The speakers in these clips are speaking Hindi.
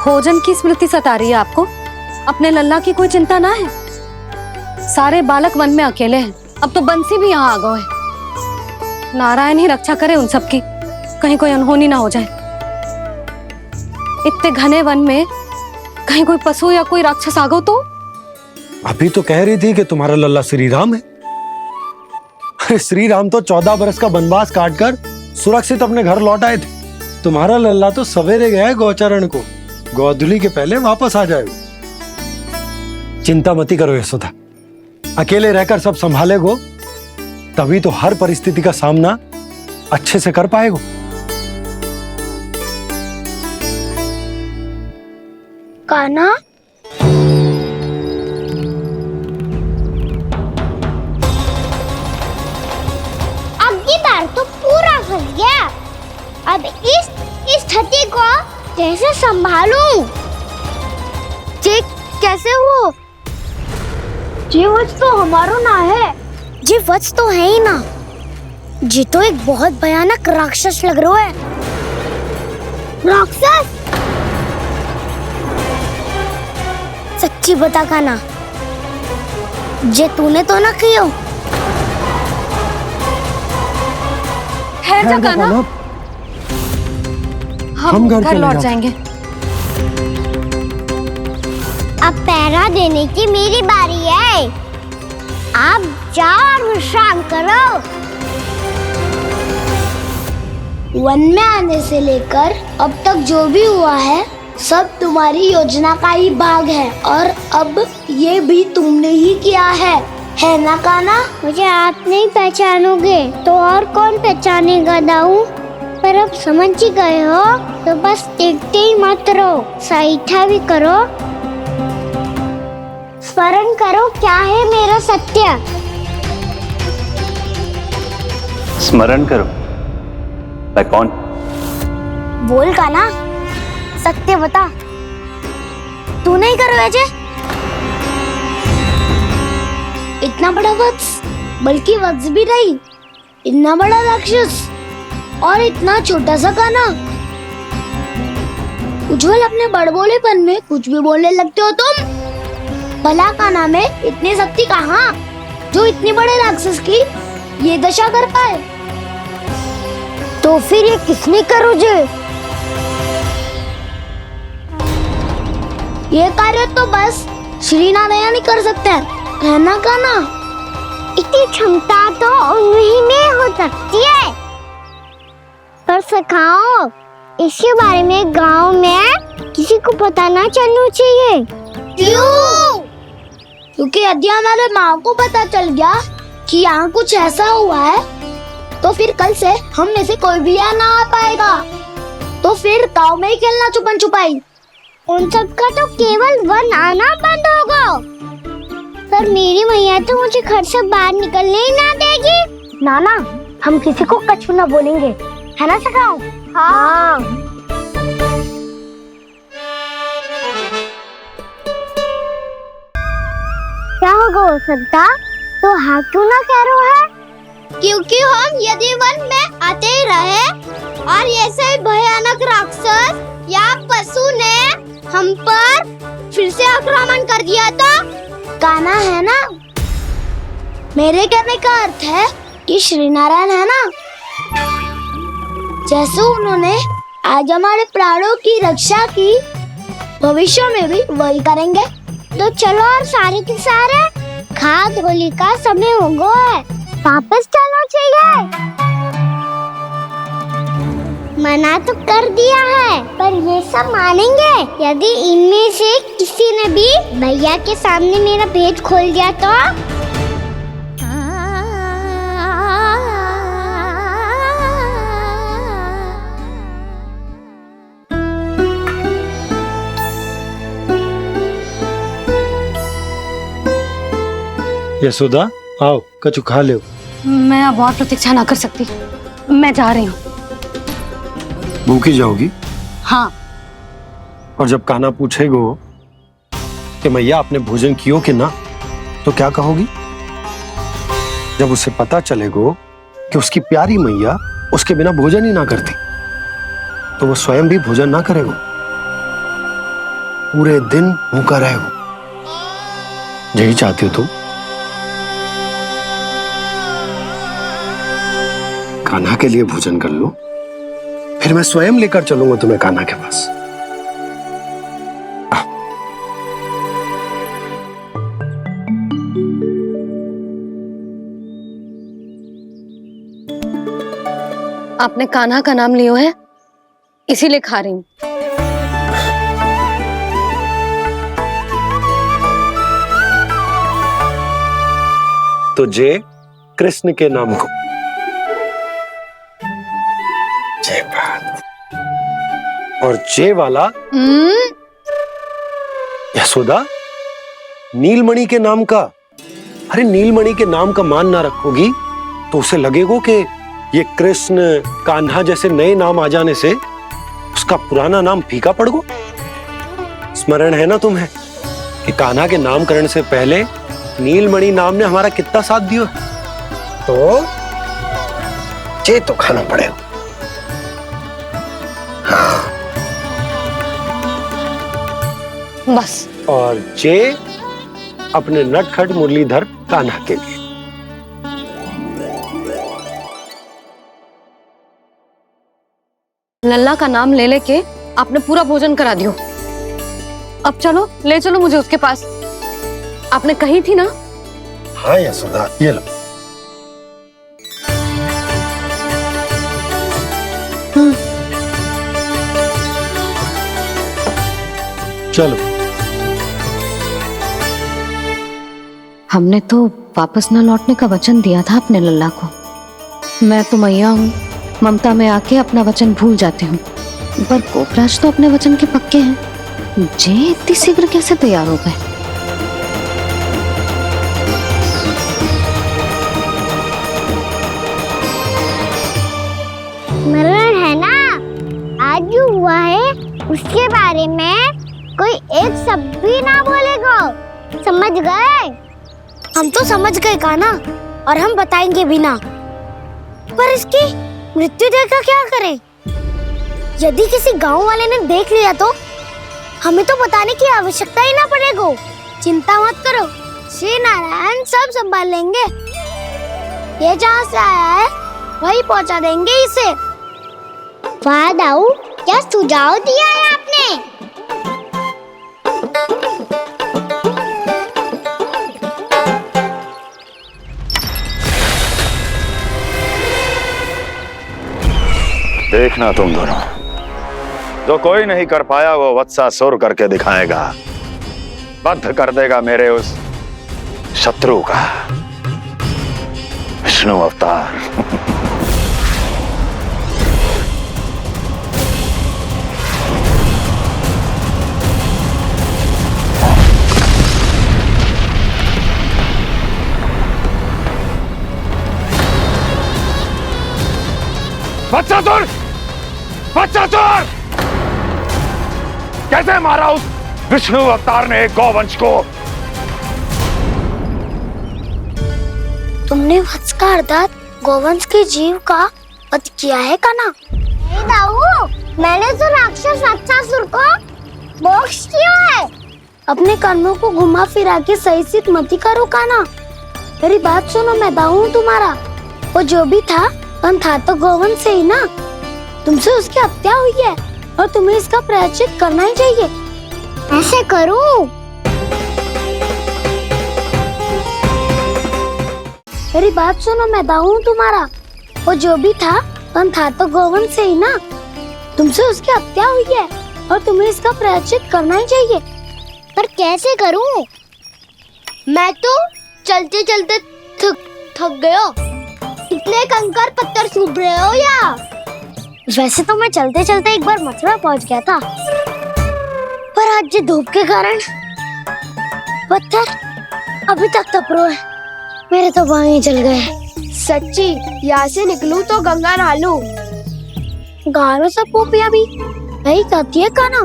भोजन की स्मृति सता रही है आपको? अपने लल्ला की कोई चिंता ना है? सारे बालक वन में अकेले हैं, अब तो बंसी भी यहाँ आ गए हैं। नारायण ही रक्षा करे उन सबकी, कहीं कोई अनहोनी ना हो जाए। इतने घने वन में कहीं कोई पशु या कोई राक्षस आ गो तो? अभी तो कह रही थी कि तुम्हारा लल्ला श्री राम है। अरे श्री राम तो 14 बरस का वनवास काटकर सुरक्षित अपने घर लौट आए थे। तुम्हारा लल्ला तो सवेरे गया है गौचरण को, गोधूली के पहले वापस आ जाएगा। चिंता मती करो यशोदा, अकेले रहकर सब संभालेगो तभी तो हर परिस्थिति का सामना अच्छे से कर पाएगो। कान्हा, अब की बार तो पूरा फंस गया। अब इस स्थिति को कैसे संभालूं? जी कैसे हो? जी वत्स तो हमारो ना है। जी वत्स तो है ही ना। जी तो एक बहुत भयानक राक्षस लग रहा है। राक्षस? सच्ची बता कान्हा, जे तूने तो ना कियो? ठहर जा कान्हा, हम घर लौट जाएंगे। अब पहरा देने की मेरी बारी है। आप जाओ और विश्राम करो। वन में आने से लेकर अब तक जो भी हुआ है सब तुम्हारी योजना का ही भाग है, और अब ये भी तुमने ही किया है ना कान्हा? मुझे आप नहीं पहचानोगे तो और कौन पहचानेगा दाऊ? पर अब समझ ही गए हो तो बस देखते ही मत रहो, सईठा भी करो। स्मरण करो क्या है मेरा सत्य। स्मरण करो? मैं कौन? बोल कान्हा, सत्य बता। तू नहीं करो अजय? इतना बड़ा वत्स, बल्कि वत्स भी नहीं, इतना बड़ा राक्षस और इतना छोटा सा कान्हा। उज्जवल, अपने बड़बोलेपन में कुछ भी बोलने लगते हो तुम। भला कान्हा में इतनी शक्ति कहाँ जो इतनी बड़े राक्षस की ये दशा कर पाए? तो फिर ये किसने करो जे? ये कार्य तो बस श्री नारायण ही कर सकते हैं, है ना कान्हा? इतनी क्षमता तो उन्हीं में हो सकती है। पर सखाओ, इसके बारे में गांव में किसी को पता ना चलना चाहिए। क्यों? क्योंकि यदि हमारे माँ को पता चल गया कि यहाँ कुछ ऐसा हुआ है तो फिर कल से हम में से कोई भी यहाँ ना आ पाएगा। तो फिर गांव में ही खेलना छुपन छुपाई। उन सब का तो केवल वन आना बंद होगा। पर मेरी मैया तो मुझे घर से बाहर निकलने ही ना देगी। नाना, हम किसी को कछु ना बोलेंगे, है ना सखाओ? हाँ। क्या होगा हो सकता? तो हाँ क्यों ना कह रहे है? क्योंकि हम यदि वन में आते ही रहे और ऐसे भयानक राक्षस या पशु ने हम पर फिर से आक्रमण कर दिया तो? कान्हा, है ना? मेरे कहने का अर्थ है कि श्री नारायण है ना, जैसे उन्होंने आज हमारे प्राणों की रक्षा की, भविष्य में भी वही करेंगे। तो चलो और सारे के सारे खाद होली का समय हो गया है, वापस चलो चाहिए। मना तो कर दिया है, पर ये सब मानेंगे यदि इनमें से किसी ने भी भैया के सामने मेरा भेद खोल दिया तो? यशोदा, आओ कछु खा लो। मैं अब और प्रतीक्षा ना कर सकती, मैं जा रही हूँ। भूखी जाओगी? हाँ। और जब कान्हा पूछेगो कि मैया आपने भोजन कियो कि ना, तो क्या कहोगी? जब उसे पता चलेगो कि उसकी प्यारी मैया उसके बिना भोजन ही ना करती, तो वो स्वयं भी भोजन ना करेगो। पूरे दिन भूखा रहे वो। यही चाहती हो तुम? कान्हा के लिए भोजन कर लो, फिर मैं स्वयं लेकर चलूंगा तुम्हें कान्हा के पास। आपने कान्हा का नाम लियो है, इसीलिए खा रही हूं। तो जय कृष्ण के नाम को। जय बात। और जय वाला यशोदा, नीलमणि के नाम का। अरे नीलमणि के नाम का मान ना रखोगी तो उसे लगेगा कि ये कृष्ण कान्हा जैसे नए नाम आ जाने से उसका पुराना नाम फीका पड़ गो। स्मरण है ना तुम्हें कि कान्हा के नामकरण से पहले नीलमणि नाम ने हमारा कितना साथ दिया? तो जे तो खाना पड़ेगा। हाँ। बस। और जे अपने नटखट मुरलीधर कान्हा के लिए। लल्ला का नाम ले लेके आपने पूरा भोजन करा दियो। अब चलो, ले चलो मुझे उसके पास। आपने कही थी ना? हाँ यशोदा, ये लो। चलो। हमने तो वापस न लौटने का वचन दिया था अपने लल्ला को। मैं तो मैया हूँ, ममता में आके अपना वचन भूल जाती हूँ, पर गोपराज तो अपने वचन के पक्के हैं। जे इतनी शीघ्र कैसे तैयार हो गए? स्मरण है ना, आज जो हुआ है उसके बारे में कोई एक शब्द भी ना बोलेगा, समझ गए? हम तो समझ गए कान्हा, और हम बताएंगे भी ना। पर इसकी मृत्यु देखकर क्या करें? यदि किसी गांव वाले ने देख लिया तो हमें तो बताने की आवश्यकता ही ना पड़ेगा। चिंता मत करो, श्री नारायण सब संभाल लेंगे। ये जहाँ से आया है वही पहुँचा देंगे इसे। वाह दाऊ, क्या सुझाव दिया है आपने? देखना तुम दोनों, जो कोई नहीं कर पाया वो वत्सासुर करके दिखाएगा। बद्ध कर देगा मेरे उस शत्रु का विष्णु अवतार। वत्सासुर! वत्सासुर! कैसे मारा उस विष्णु अवतार ने एक गौवंश को? तुमने वत्स का अर्थात गौवंश के जीव का वध किया है कान्हा? नहीं दाऊ, मैंने तो राक्षस वत्सासुर को मोक्ष किया है। अपने कर्मों को घुमा फिरा के सही सिद्ध मत करो कान्हा। मेरी बात सुनो, मैं दाऊ हूँ तुम्हारा। वो जो भी था तो गौवंश से ही ना। तुमसे उसकी हत्या हुई है और तुम्हें इसका प्रायश्चित करना ही चाहिए। ऐसे करूं? मेरी बात सुनो, मैं दाऊ हूँ तुम्हारा। वो जो भी था तो गौवंश से ही ना। तुमसे उसकी हत्या हुई है और तुम्हें इसका प्रायश्चित करना ही चाहिए। पर कैसे करूं? मैं तो चलते चलते थक गया। इतने कंकर पत्थर सूख रहे हो या? वैसे तो मैं चलते चलते एक बार मथुरा पहुंच गया था, पर आज ये धूप के कारण पत्थर अभी तक तप रहे हैं। मेरे तो पाँव ही जल गए। सच्ची, यहाँ से निकलूं तो गंगा नहा लूं। गालों से पोपिया भी यही कहती है कान्हा।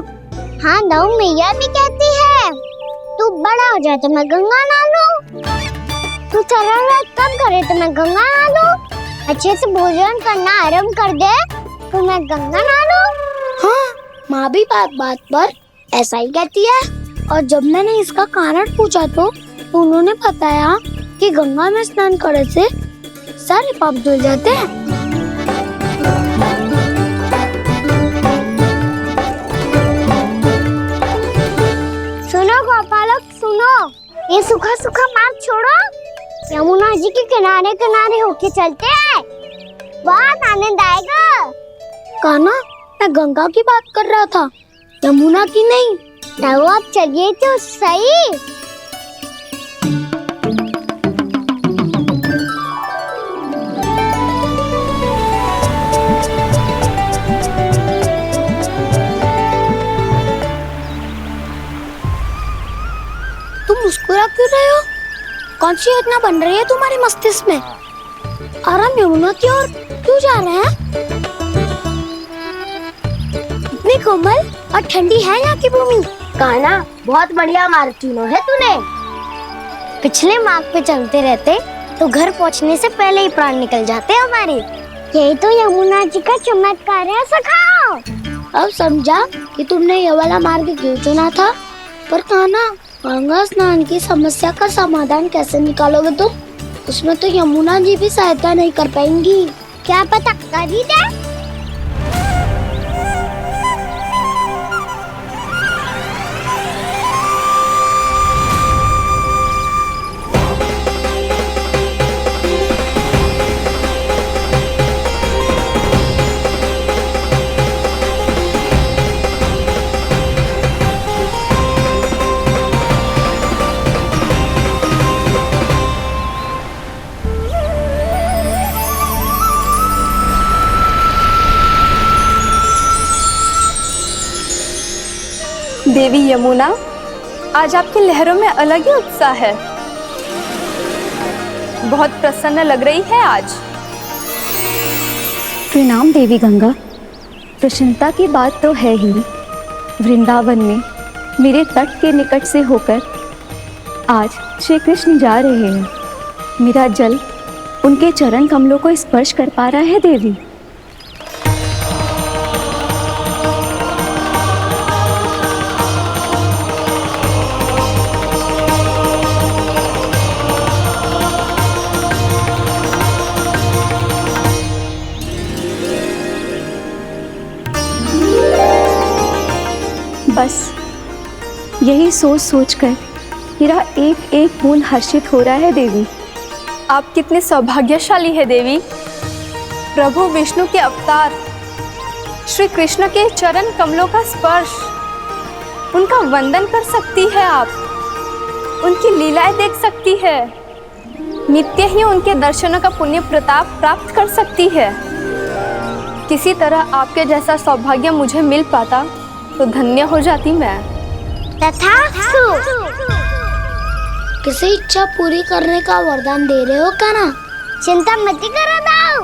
हाँ दाऊ, मैया भी कहती है तू बड़ा हो जाए तो मैं गंगा नहा लूं, तू शरारत कम करे तो मैं गंगा नहा लूं, अच्छे से भोजन करना आरंभ कर दे तो मैं गंगा नहा लूं। हाँ, माँ भी बात बात पर ऐसा ही कहती है। और जब मैंने इसका कारण पूछा तो उन्होंने बताया कि गंगा में स्नान करने से सारे पाप धुल जाते हैं। सुनो गोपालक सुनो, ये सूखा सूखा मार्ग छोड़ो, यमुना जी के किनारे किनारे होके चलते हैं, बहुत आनंद आएगा। कान्हा, मैं गंगा की बात कर रहा था, यमुना की नहीं। तो आप चलिए तो सही। तुम मुस्कुरा क्यों रहे हो? कौन सी योजना बन रही है तुम्हारे मस्तिष्क में? और हम यमुना की ओर क्यों जा रहे हैं? इतनी कोमल और ठंडी है यहाँ की भूमि। कान्हा, बहुत बढ़िया मार्ग चुना है तूने। पिछले मार्ग पे चलते रहते तो घर पहुँचने से पहले ही प्राण निकल जाते हमारे। यही तो यमुना जी का चमत्कार है सखाओ। अब समझा कि तुमने ये वाला मार्ग क्यों चुना था। पर कान्हा, गंगा स्नान की समस्या का समाधान कैसे निकालोगे तुम? उसमें तो यमुना जी भी सहायता नहीं कर पाएंगी। क्या पता कर ही दे। देवी यमुना, आज आपकी लहरों में अलग ही उत्साह है। बहुत प्रसन्न लग रही है आज। प्रणाम देवी गंगा। प्रसन्नता की बात तो है ही। वृंदावन में मेरे तट के निकट से होकर आज श्री कृष्ण जा रहे हैं। मेरा जल उनके चरण कमलों को स्पर्श कर पा रहा है देवी। बस यही सोच सोचकर मेरा एक एक बूंद हर्षित हो रहा है देवी। आप कितने सौभाग्यशाली है देवी। प्रभु विष्णु के अवतार श्री कृष्ण के चरण कमलों का स्पर्श, उनका वंदन कर सकती है आप, उनकी लीलाएं देख सकती है, नित्य ही उनके दर्शनों का पुण्य प्रताप प्राप्त कर सकती है। किसी तरह आपके जैसा सौभाग्य मुझे मिल पाता तो धन्य हो जाती मैं। तथास्तु। किसी इच्छा पूरी करने का वरदान दे रहे हो कान्हा? चिंता मत करो दाऊ,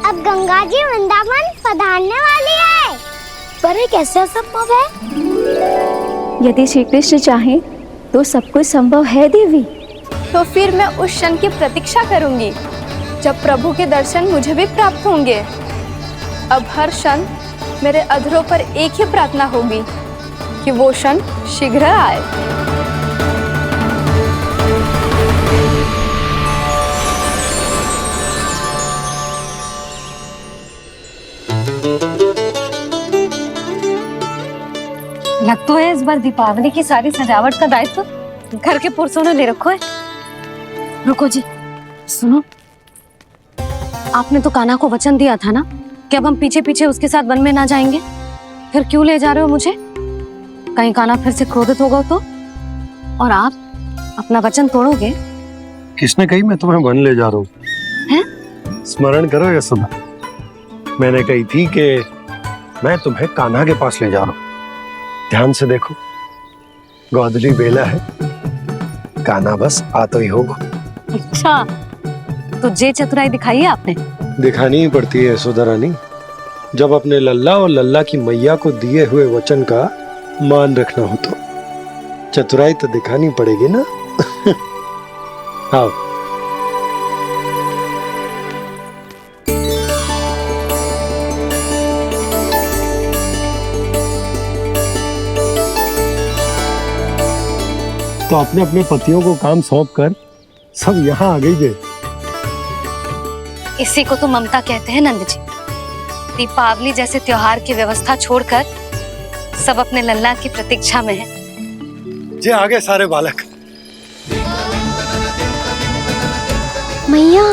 अब गंगा जी वृंदावन पधारने वाली है। पर ये कैसे संभव है? यदि श्री कृष्ण चाहे तो सब कुछ संभव है देवी। तो फिर मैं उस क्षण की प्रतीक्षा करूंगी जब प्रभु के दर्शन मुझे भी प्राप्त होंगे। अब हर क्षण मेरे अधरों पर एक ही प्रार्थना होगी कि वो क्षण शीघ्र आए। लग तो है इस बार दीपावली की सारी सजावट का दायित्व घर के पुरुषों ने ले रखो है। रुको जी, सुनो, आपने तो कान्हा को वचन दिया था ना कि अब हम पीछे पीछे उसके साथ वन में ना जाएंगे। फिर क्यों ले जा रहे हो मुझे? कहीं कान्हा फिर से क्रोधित होगा तो? और आप अपना वचन तोड़ोगे? किसने कही मैं तुम्हें वन ले जा रहा हूँ? हैं? स्मरण करो यशोदा, मैंने कही थी कि मैं तुम्हें कान्हा के पास ले जा रहा हूँ। ध्यान से देखो, गोदली बेला है, कान्हा बस आ तो ही होगा। अच्छा, तो जे चतुराई दिखाई है आपने? दिखानी ही पड़ती है यशोदा रानी, जब अपने लल्ला और लल्ला की मैया को दिए हुए वचन का मान रखना हो तो चतुराई तो दिखानी पड़ेगी ना। आओ। तो अपने अपने पतियों को काम सौंप कर सब यहाँ आ गई थे। इसी को तो ममता कहते हैं नंद जी। दीपावली जैसे त्योहार की व्यवस्था छोड़कर सब अपने लल्ला की प्रतीक्षा में हैं। जे आ गए सारे बालक। मैया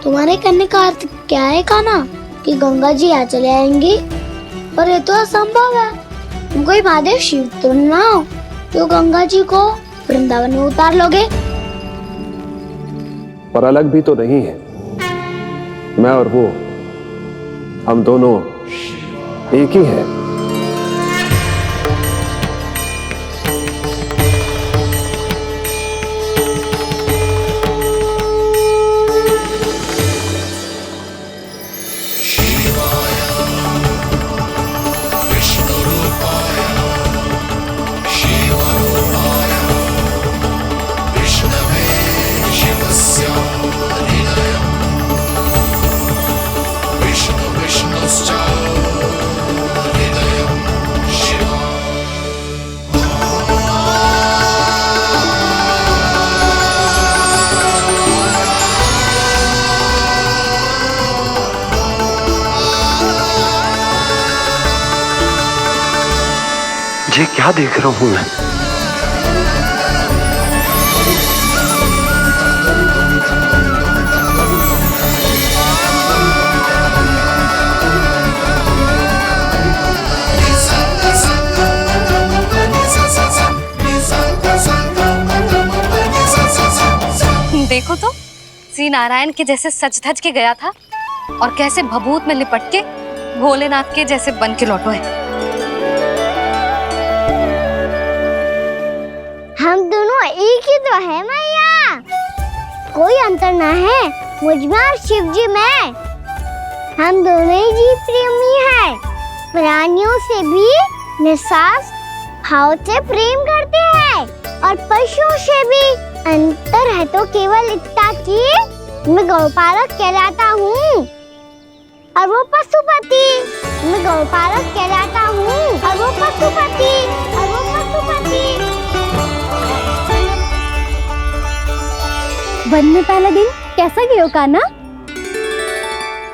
तुम्हारे कहने का अर्थ क्या है कान्हा? कि गंगा जी यहाँ चले आएंगे? पर ये तो असंभव है। तुम कोई महादेव शिव तो ना हो तो गंगा जी को वृंदावन में उतार लोगे? पर अलग भी तो नहीं है। मैं और वो, हम दोनों एक ही हैं। ये क्या देख रहा हूं मैं? देखो तो श्री नारायण के जैसे सज धज के गया था और कैसे भभूत में लिपट के भोलेनाथ के जैसे बन के लौटो है। हम दोनों एक ही तो है मैया, कोई अंतर ना है मुझ में और शिव जी में। हम दोनों ही जीव प्रेमी हैं, प्राणियों से भी निस्वार्थ भाव से प्रेम करते हैं और पशुओं से भी। अंतर है तो केवल इतना कि मैं गौपालक कहलाता हूँ और वो पशुपति। मैं गौपालक कहलाता हूँ और वो पशुपति और वो पशुपति। वन में पहला दिन कैसा गया कान्हा?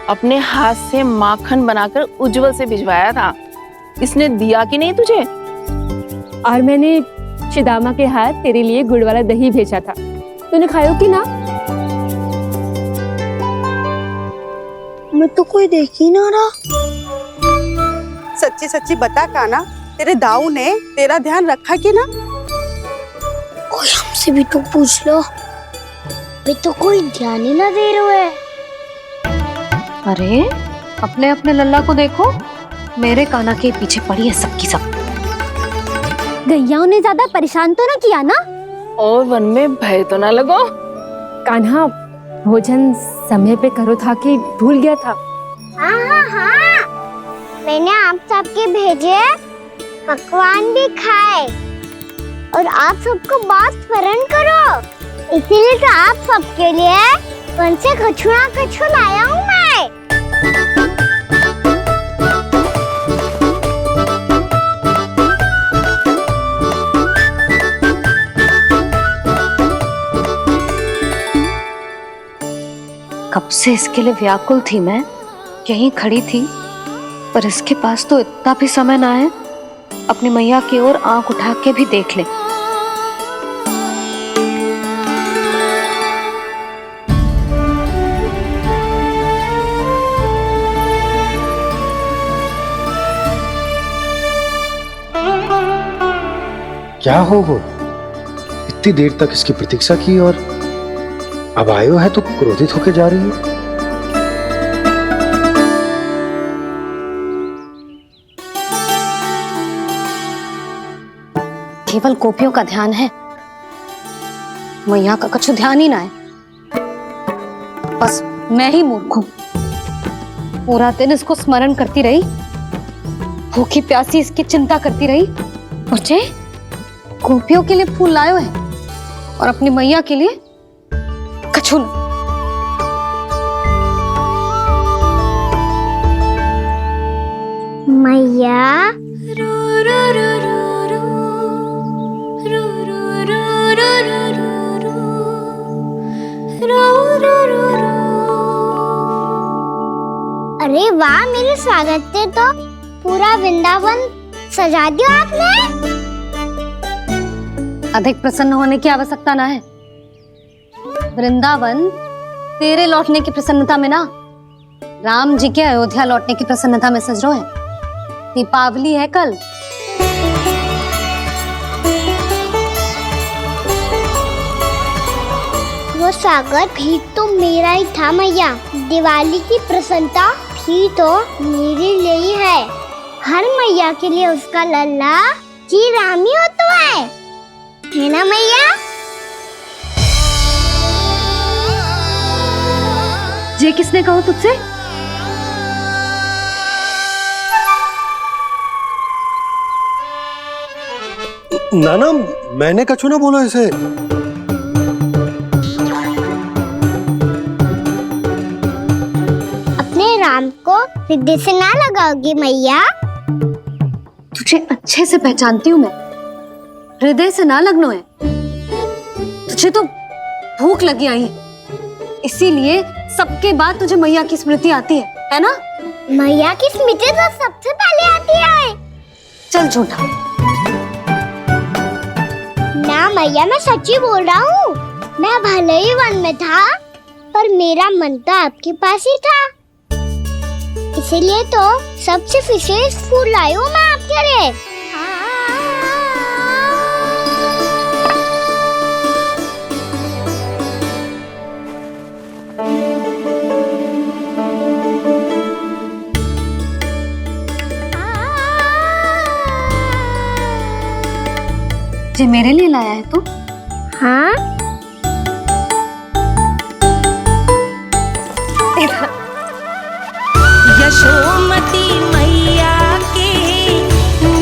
अपने हाथ से माखन बनाकर उज्जवल से भिजवाया था। इसने दिया कि नहीं तुझे? और मैंने शिदामा के हाथ तेरे लिए गुड़ वाला दही भेजा था, तूने खायो कि ना? मैं तो कोई देख ही ना रहा। सच्ची सच्ची बता कान्हा, तेरे दाऊ ने तेरा ध्यान रखा कि ना? कोई हमसे भी तो पूछ लो, वे तो कोई ध्यान ही ना दे रहे हैं। अरे अपने अपने लल्ला को देखो, मेरे कान्हा के पीछे पड़ी है सबकी सब। गैयाओं ने ज्यादा परेशान तो ना किया ना? और वन में भय तो ना लगो? कान्हा भोजन समय पे करो था कि भूल गया था? हाँ, मैंने आप सबके भेजे पकवान भी खाए और आप सबको बात स्मरण करो, इसीलिए तो आप सबके लिए वन से कछु ना कछु लाया हूँ मैं। कब से इसके लिए व्याकुल थी मैं, यहीं खड़ी थी, पर इसके पास तो इतना भी समय ना है अपनी मैया की ओर आंख उठा के भी देख ले। क्या हो वो? इतनी देर तक इसकी प्रतीक्षा की और अब आयो है तो क्रोधित होके जा रही है। केवल गोपियों का ध्यान है, मैया का कछु ध्यान ही ना है। बस मैं ही मूर्ख हूं, पूरा दिन इसको स्मरण करती रही, भूखी प्यासी इसकी चिंता करती रही। और जे गोपियों के लिए फूल लायो है, और अपनी मैया के लिए कछु न। मैया अरे वाह, मेरे स्वागत से तो पूरा वृंदावन सजा दिया आपने। अधिक प्रसन्न होने की आवश्यकता ना है। वृंदावन तेरे लौटने की प्रसन्नता में ना, राम जी के अयोध्या लौटने की प्रसन्नता में सज रहे हैं। दीपावली है कल। वो स्वागत भी तो मेरा ही था मैया। दिवाली की प्रसन्नता भी तो मेरे लिए ही है। हर मैया के लिए उसका लल्ला जी राम ही होता है ना मैया? ये किसने कहा तुझसे? नाना, मैंने कछु ना बोला इसे। अपने राम को हृदय से ना लगाओगी मैया? तुझे अच्छे से पहचानती हूँ मैं, हृदय से ना लगनो है। तुझे तो भूख लगी आई है, इसीलिए सबके बाद तुझे मैया की स्मृति आती है ना? मैया की स्मृति तो सबसे पहले आती है। चल झूठा। ना मैया, मैं सच्ची बोल रहा हूँ। मैं भले ही वन में था, पर मेरा मन तो आपके पास ही था। इसीलिए तो सबसे विशेष फूल लाई हूँ मैं आपके लिए। जे मेरे लिए लाया है तू? हाँ, यशोमती मैया के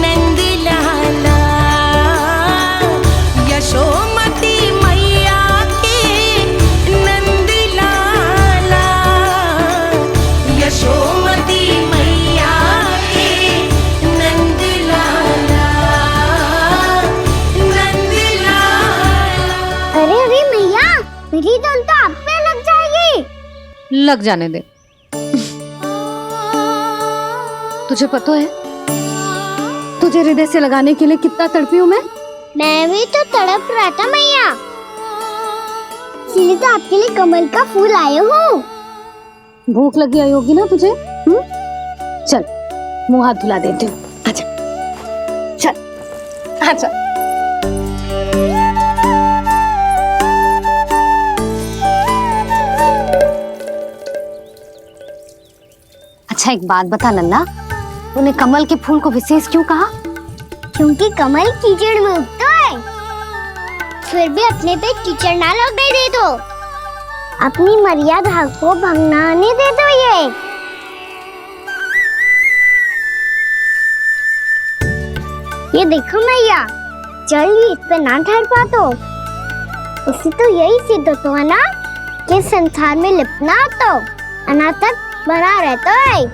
नंद लाला, यशोमती मैया के नंद लाला, यशोमती मैया के नंद लाला, नंद लाला। अरे अरे मैया, मेरी धुन तो आप पे लग जाएगी। लग जाने दे। तुझे पता है तुझे हृदय से लगाने के लिए कितना तड़पी हूँ मैं? मैं भी तो तड़प रहा था मैया, इसलिए तो आपके लिए कमल का फूल आया हूँ। भूख लगी आई होगी ना तुझे? चल मुंह हाथ धुला देती हूँ। आजा, चल आजा। अच्छा एक बात बता लल्ला, तूने कमल के फूल को विशेष क्यों कहा? क्योंकि कमल कीचड़ में उगता है, फिर भी अपने पे कीचड़ ना लगने दे दो। अपनी मर्यादा को भंग ना आने दे दो। ये देखो मैया, जल भी इस पे ना ठहर पा तो उससे तो यही सिद्ध होता है ना कि संसार में लिपना तो अनाथक बना रहता है।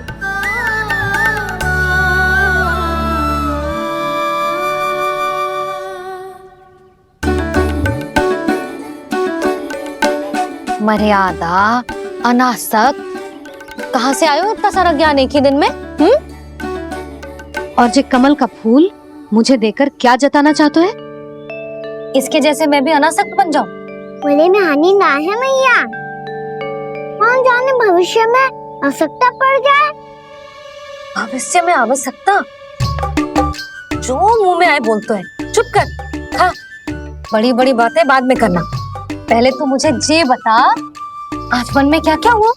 मर्यादा, अनासक, कहाँ से आयो इतना सारा ज्ञान एक ही दिन में? और जे कमल का फूल मुझे देकर क्या जताना चाहते है? इसके जैसे मैं भी अनासक्त बन जाऊं? बोले में हानि ना है मैया, कौन जाने भविष्य में आवश्यकता पड़ जाए। भविष्य में आवश्यकता? जो मुंह में आए बोलते हैं, चुप कर। हाँ, बड़ी बड़ी बातें बाद में करना, पहले तू मुझे ये बता आज मन में क्या क्या हुआ?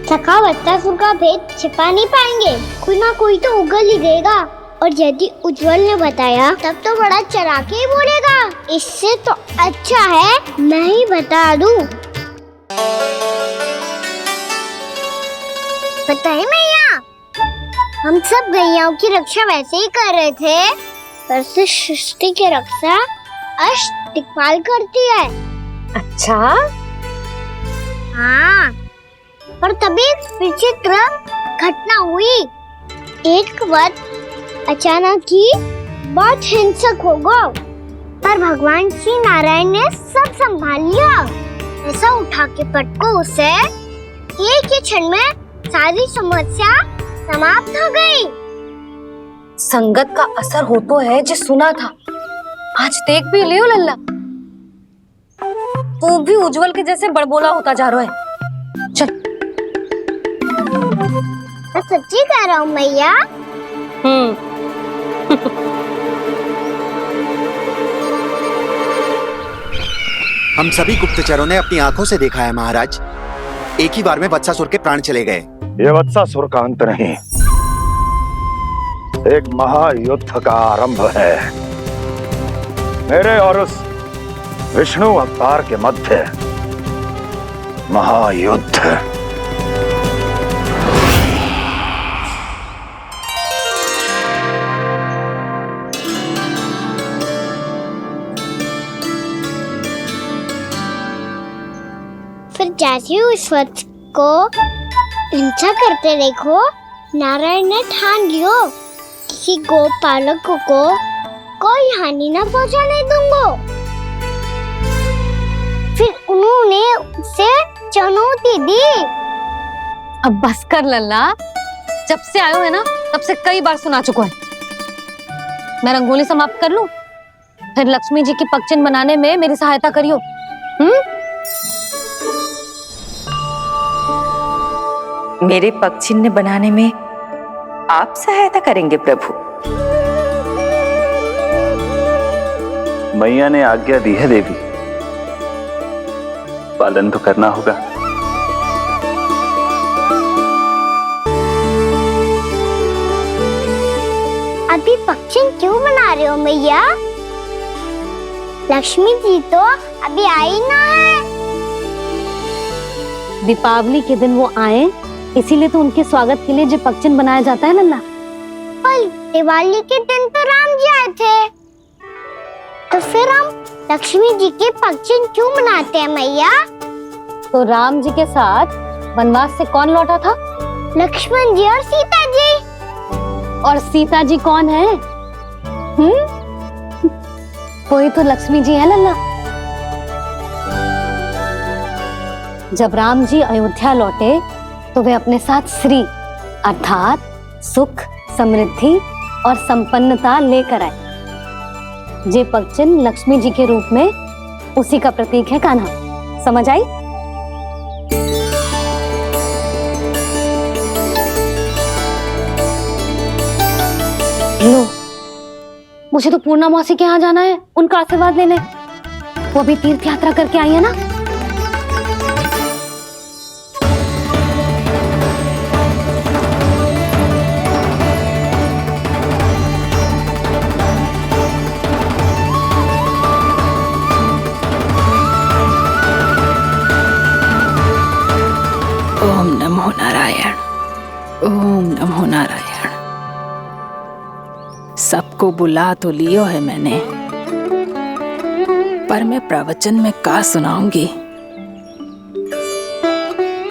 थका बत्तासुर का भेद छिपा नहीं पाएंगे, कोई ना कोई तो उगल ही गएगा। और यदि उज्जवल ने बताया तब तो बड़ा चढ़ा के ही बोलेगा। इससे तो अच्छा है मैं ही बता दूं। पता है मैया, हम सब गैयाओं की रक्षा वैसे ही कर रहे थे पर से सृष्टि की रक्षा दिक्पाल करती है। अच्छा, हाँ, पर तभी एक विचित्र घटना हुई। एक वक्त अचानक ही बहुत हिंसक हो गया, पर भगवान श्री नारायण ने सब संभाल लिया। ऐसा उठा के पटको उसे एक ही क्षण में सारी समस्या समाप्त हो गई। संगत का असर हो तो है जो सुना था, आज देख भी लियो लल्ला, तू भी उज्जवल के जैसे बड़बोला होता जा रहा है। चल। मैं सच्ची कह रहा हूँ मैया। हम सभी गुप्तचरों ने अपनी आंखों से देखा है महाराज, एक ही बार में वत्सासुर के प्राण चले गए। ये वत्सासुर का अंत नहीं, एक महायुद्ध का आरंभ है। मेरे और उस विष्णु अवतार के मध्य महायुद्ध। फिर जैसे ही उस वत्स को हिंसा करते देखो, नारायण ने ठान लियो किसी गोपालक को कोई हानि न पहुंचाने दूंगा। फिर उन्होंने उसे चुनौती दी। अब बस कर लल्ला, जब से आयो है ना तब से कई बार सुना चुका है। मैं रंगोली समाप्त कर लूं, फिर लक्ष्मी जी की पगचिन बनाने में मेरी सहायता करियो। मेरे पगचिन्ह बनाने में आप सहायता करेंगे प्रभु? मैया ने आज्ञा दी है देवी, पालन तो करना होगा। अभी पगचिन क्यों बना रहे हो मैया? लक्ष्मी जी तो अभी आई ना है। दीपावली के दिन वो आए, इसीलिए तो उनके स्वागत के लिए जो पगचिन बनाया जाता है लल्ला। पर दिवाली के दिन तो राम जी आए थे, तो फिर हम लक्ष्मी जी के पगचिन क्यों बनाते हैं मैया? तो राम जी के साथ वनवास से कौन लौटा था? लक्ष्मण जी और सीता जी। और सीता जी कौन है? कोई तो लक्ष्मी जी है लल्ला। जब राम जी अयोध्या लौटे तो वे अपने साथ श्री अर्थात सुख, समृद्धि और संपन्नता लेकर आए। जे पगचिन लक्ष्मी जी के रूप में उसी का प्रतीक है कान्हा। समझ आई? लो, मुझे तो पूर्णा मौसी के यहाँ जाना है उनका आशीर्वाद लेने। वो भी तीर्थ यात्रा करके आई है ना। ओम नमो नारायण, ओम नमो नारायण। सबको बुला तो लियो है मैंने, पर मैं प्रवचन में का सुनाऊंगी,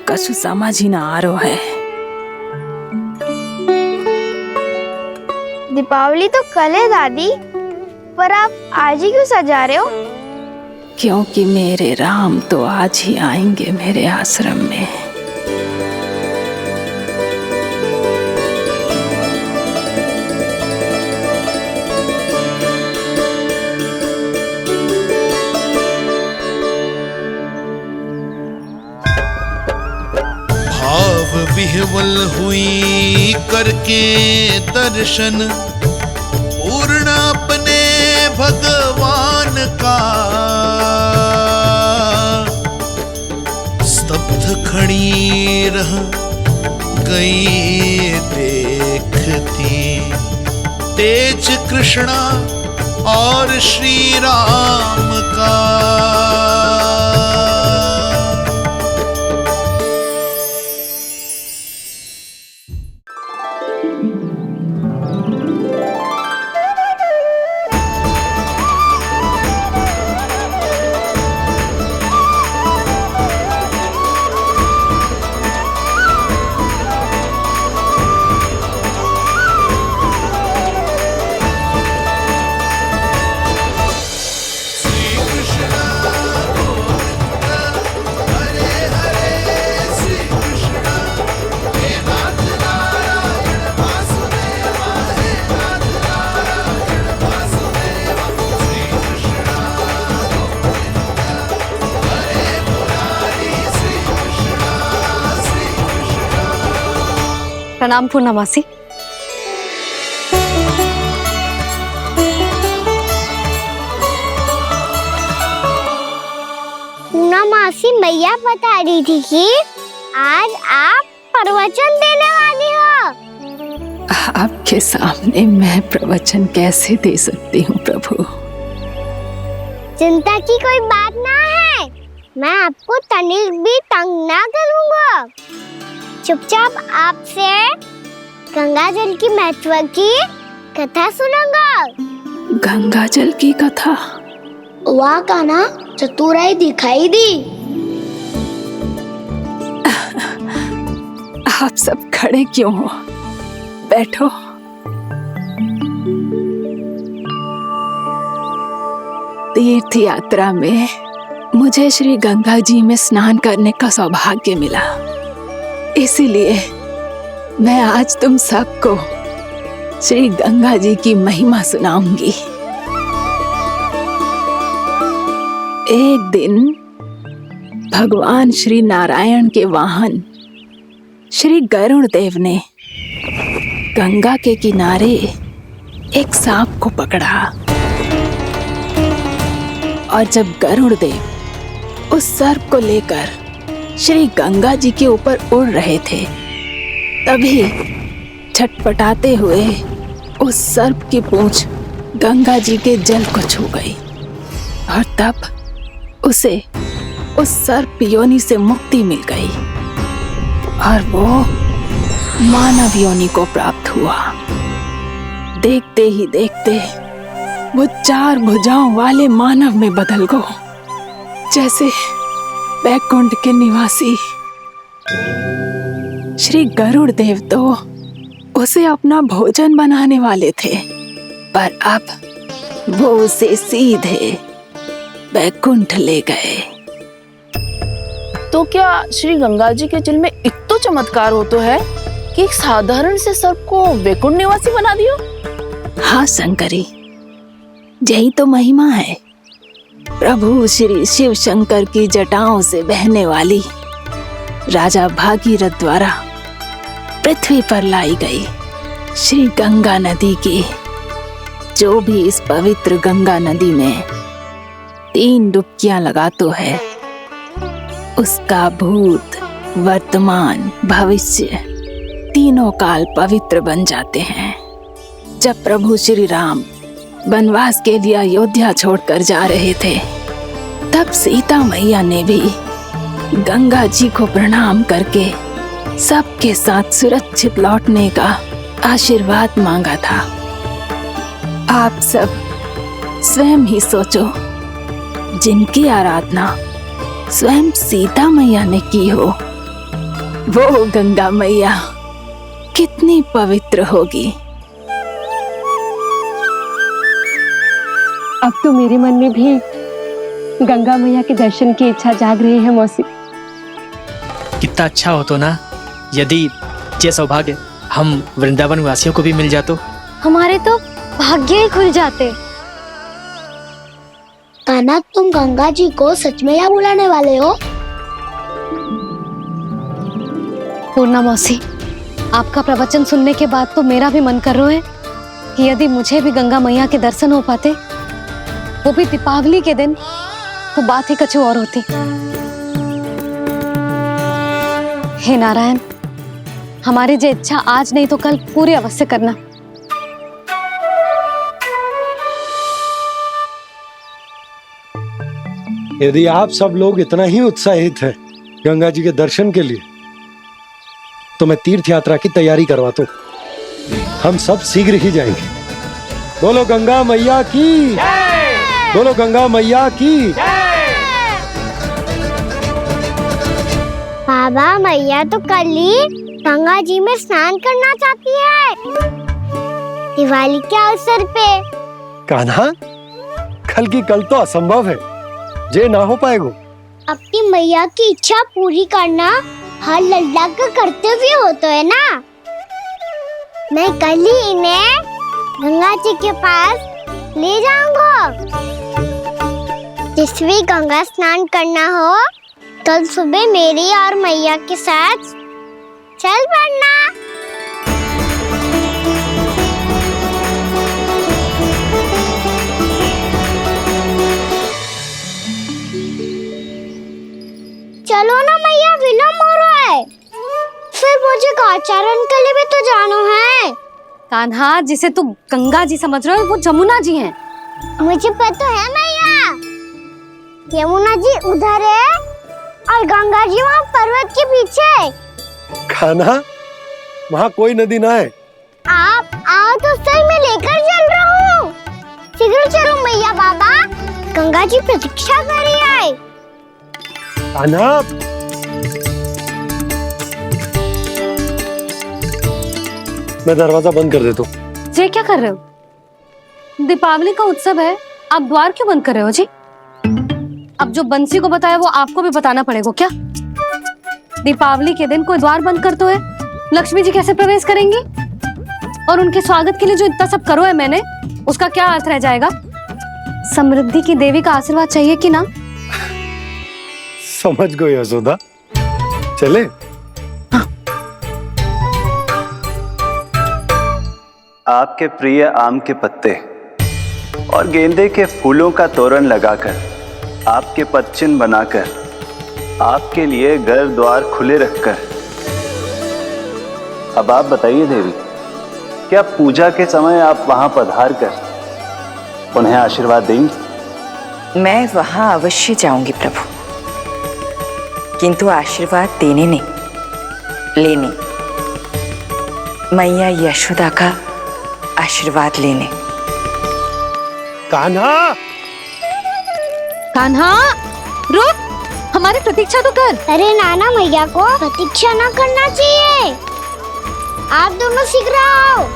कछु समझ ही ना आ रहा है। दीपावली तो कल है दादी, पर आप आज ही क्यों सजा रहे हो? क्योंकि मेरे राम तो आज ही आएंगे मेरे आश्रम में। विह्वल हुई करके दर्शन, पूर्ण अपने भगवान का, स्तब्ध खड़ी रह गई देखती तेज कृष्णा और श्री राम का। प्रणाम पूर्णमासी। पूर्णमासी मैया बता रही थी कि आज आप प्रवचन देने वाली हो। आपके सामने मैं प्रवचन कैसे दे सकती हूँ प्रभु? चिंता की कोई बात ना है, मैं आपको तनिक भी तंग ना करूँगा। चुपचाप आपसे गंगा जल की महत्व की कथा सुनूंगा। गंगा जल की कथा? वहाँ का ना चतुराई दिखाई दी। आप सब खड़े क्यों हो? बैठो। तीर्थ यात्रा में मुझे श्री गंगा जी में स्नान करने का सौभाग्य मिला, इसीलिए मैं आज तुम सबको श्री गंगा जी की महिमा सुनाऊंगी। एक दिन भगवान श्री नारायण के वाहन श्री गरुड़ देव ने गंगा के किनारे एक सांप को पकड़ा, और जब गरुड़ देव उस सर्प को लेकर श्री गंगा जी के ऊपर उड़ रहे थे, तभी छटपटाते हुए उस सर्प की पूंछ गंगा जी के जल को छू गई, और तब उसे उस सर्प योनि से मुक्ति मिल गई और वो मानव योनि को प्राप्त हुआ। देखते ही देखते वो 4 भुजाओं वाले मानव में बदल गया, जैसे बैकुंठ के निवासी। श्री गरुड़ देव तो उसे अपना भोजन बनाने वाले थे, पर अब वो उसे सीधे बैकुंठ ले गए। तो क्या श्री गंगा जी के जल में इतना चमत्कार हो तो है कि एक साधारण से सर्प को वैकुंठ निवासी बना दियो? हाँ शंकरी, यही तो महिमा है। प्रभु श्री शिव शंकर की जटाओं से बहने वाली राजा भागीरथ द्वारा पृथ्वी पर लाई गई श्री गंगा नदी की, जो भी इस पवित्र गंगा नदी में 3 डुबकियां लगातो है, उसका भूत, वर्तमान, भविष्य तीनों काल पवित्र बन जाते हैं। जब प्रभु श्री राम वनवास के लिए अयोध्या छोड़कर जा रहे थे, तब सीता मैया ने भी गंगा जी को प्रणाम करके सबके साथ सुरक्षित लौटने का आशीर्वाद मांगा था। आप सब स्वयं ही सोचो, जिनकी आराधना स्वयं सीता मैया ने की हो, वो गंगा मैया कितनी पवित्र होगी। अब तो मेरे मन में भी गंगा मैया के दर्शन की इच्छा जाग रही है मौसी। कितना अच्छा हो तो ना यदि ये सौभाग्य हम वृंदावन वासियों को भी मिल जातो। हमारे तो भाग्य ही खुल जाते। कान्हा, तुम गंगा जी को सच में यहाँ बुलाने वाले हो? पूर्णा मौसी, आपका प्रवचन सुनने के बाद तो मेरा भी मन कर रहा है कि यदि मुझे भी गंगा मैया के दर्शन हो पाते, वो भी दीपावली के दिन, तो बात ही कुछ और होती। हे नारायण, हमारी जो इच्छा आज नहीं तो कल पूरी अवश्य करना। यदि आप सब लोग इतना ही उत्साहित हैं गंगा जी के दर्शन के लिए, तो मैं तीर्थ यात्रा की तैयारी करवाता हूँ। हम सब शीघ्र ही जाएंगे। बोलो गंगा मैया की, बोलो गंगा मैया की। बाबा, मैया तो कल ही गंगा जी में स्नान करना चाहती है, दिवाली के अवसर पे। कान्हा, कल की कल तो असंभव है, जे ना हो पाएगा। अपनी मैया की इच्छा पूरी करना हर लल्ला का कर्तव्य होता है ना। मैं कल ही इन्हें गंगा जी के पास ले जाऊंगा। जिस भी गंगा स्नान करना हो, कल सुबह मेरी और मैया के साथ चल पड़ना। कान्हा, जिसे तू गंगा जी समझ रहे हो वो जमुना जी हैं। मुझे पता है मैया, यमुना जी उधर है और गंगा जी वहाँ पर्वत के पीछे। कान्हा, वहाँ कोई नदी ना है। आप आओ तो सही, मैं लेकर चल रहा हूँ। शीघ्र चलो मैया बाबा, गंगा जी प्रतीक्षा कर रही है। कान्हा, मैं दरवाजा बंद कर देता हूँ। ये क्या कर रहे हो? दीपावली का उत्सव है, आप द्वार क्यों बंद कर रहे हो जी? अब जो बंसी को बताया वो आपको भी बताना पड़ेगा क्या? दीपावली के दिन कोई द्वार बंद कर तो है, लक्ष्मी जी कैसे प्रवेश करेंगी? और उनके स्वागत के लिए जो इतना सब करो है मैंने, उसका क्या अर्थ रह जाएगा? समृद्धि की देवी का आशीर्वाद चाहिए कि ना? समझ गई यशोदा, चले। आपके प्रिय आम के पत्ते और गेंदे के फूलों का तोरण लगाकर, आपके पदचिन्ह बनाकर, आपके लिए घर द्वार खुले रखकर, अब आप बताइए देवी, क्या पूजा के समय आप वहां पधार कर उन्हें आशीर्वाद देंगी? मैं वहां अवश्य जाऊंगी प्रभु, किंतु आशीर्वाद देने नहीं, लेने, मैया यशोदा का आशीर्वाद लेने। कान्हा, कान्हा, रुक, हमारी प्रतीक्षा तो कर। अरे नाना, मैया को प्रतीक्षा ना करना चाहिए। आप दोनों शीघ्र आओ।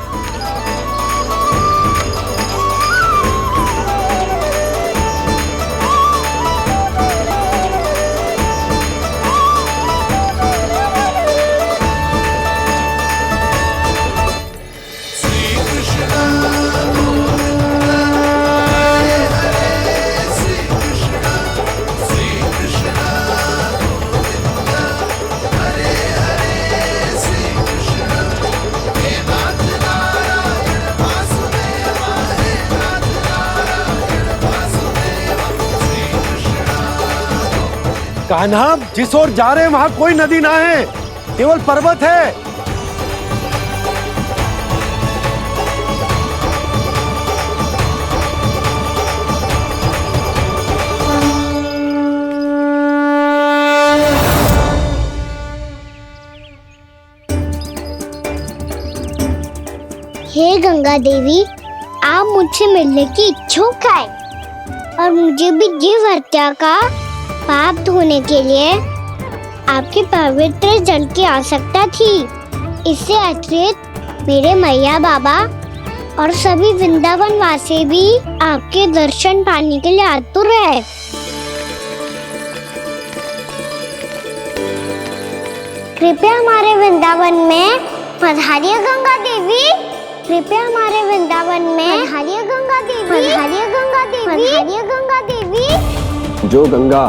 कान्हा, जिस ओर जा रहे हैं वहां कोई नदी ना है, केवल पर्वत है। हे गंगा देवी, आप मुझसे मिलने की इच्छुक है और मुझे भी जीव हत्या का पाप धोने के लिए आपके पवित्र जल की आवश्यकता थी। इससे अतिरिक्त मेरे मैया बाबा और सभी वृंदावन वासी भी आपके दर्शन पाने के लिए आतुर है। कृपया हमारे वृंदावन में पधारिए गंगा देवी। कृपया हमारे वृंदावन में पधारिए गंगा देवी। पधारिए गंगा देवी। पधारिए गंगा देवी। जो गंगा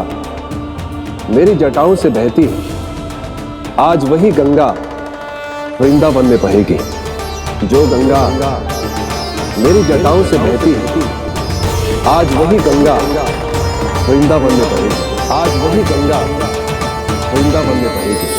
मेरी जटाओं से बहती है, आज वही गंगा वृंदावन में बहेगी। जो गंगा मेरी जटाओं से बहती है, आज वही गंगा वृंदावन में बहेगी। आज वही गंगा वृंदावन में बहेगी।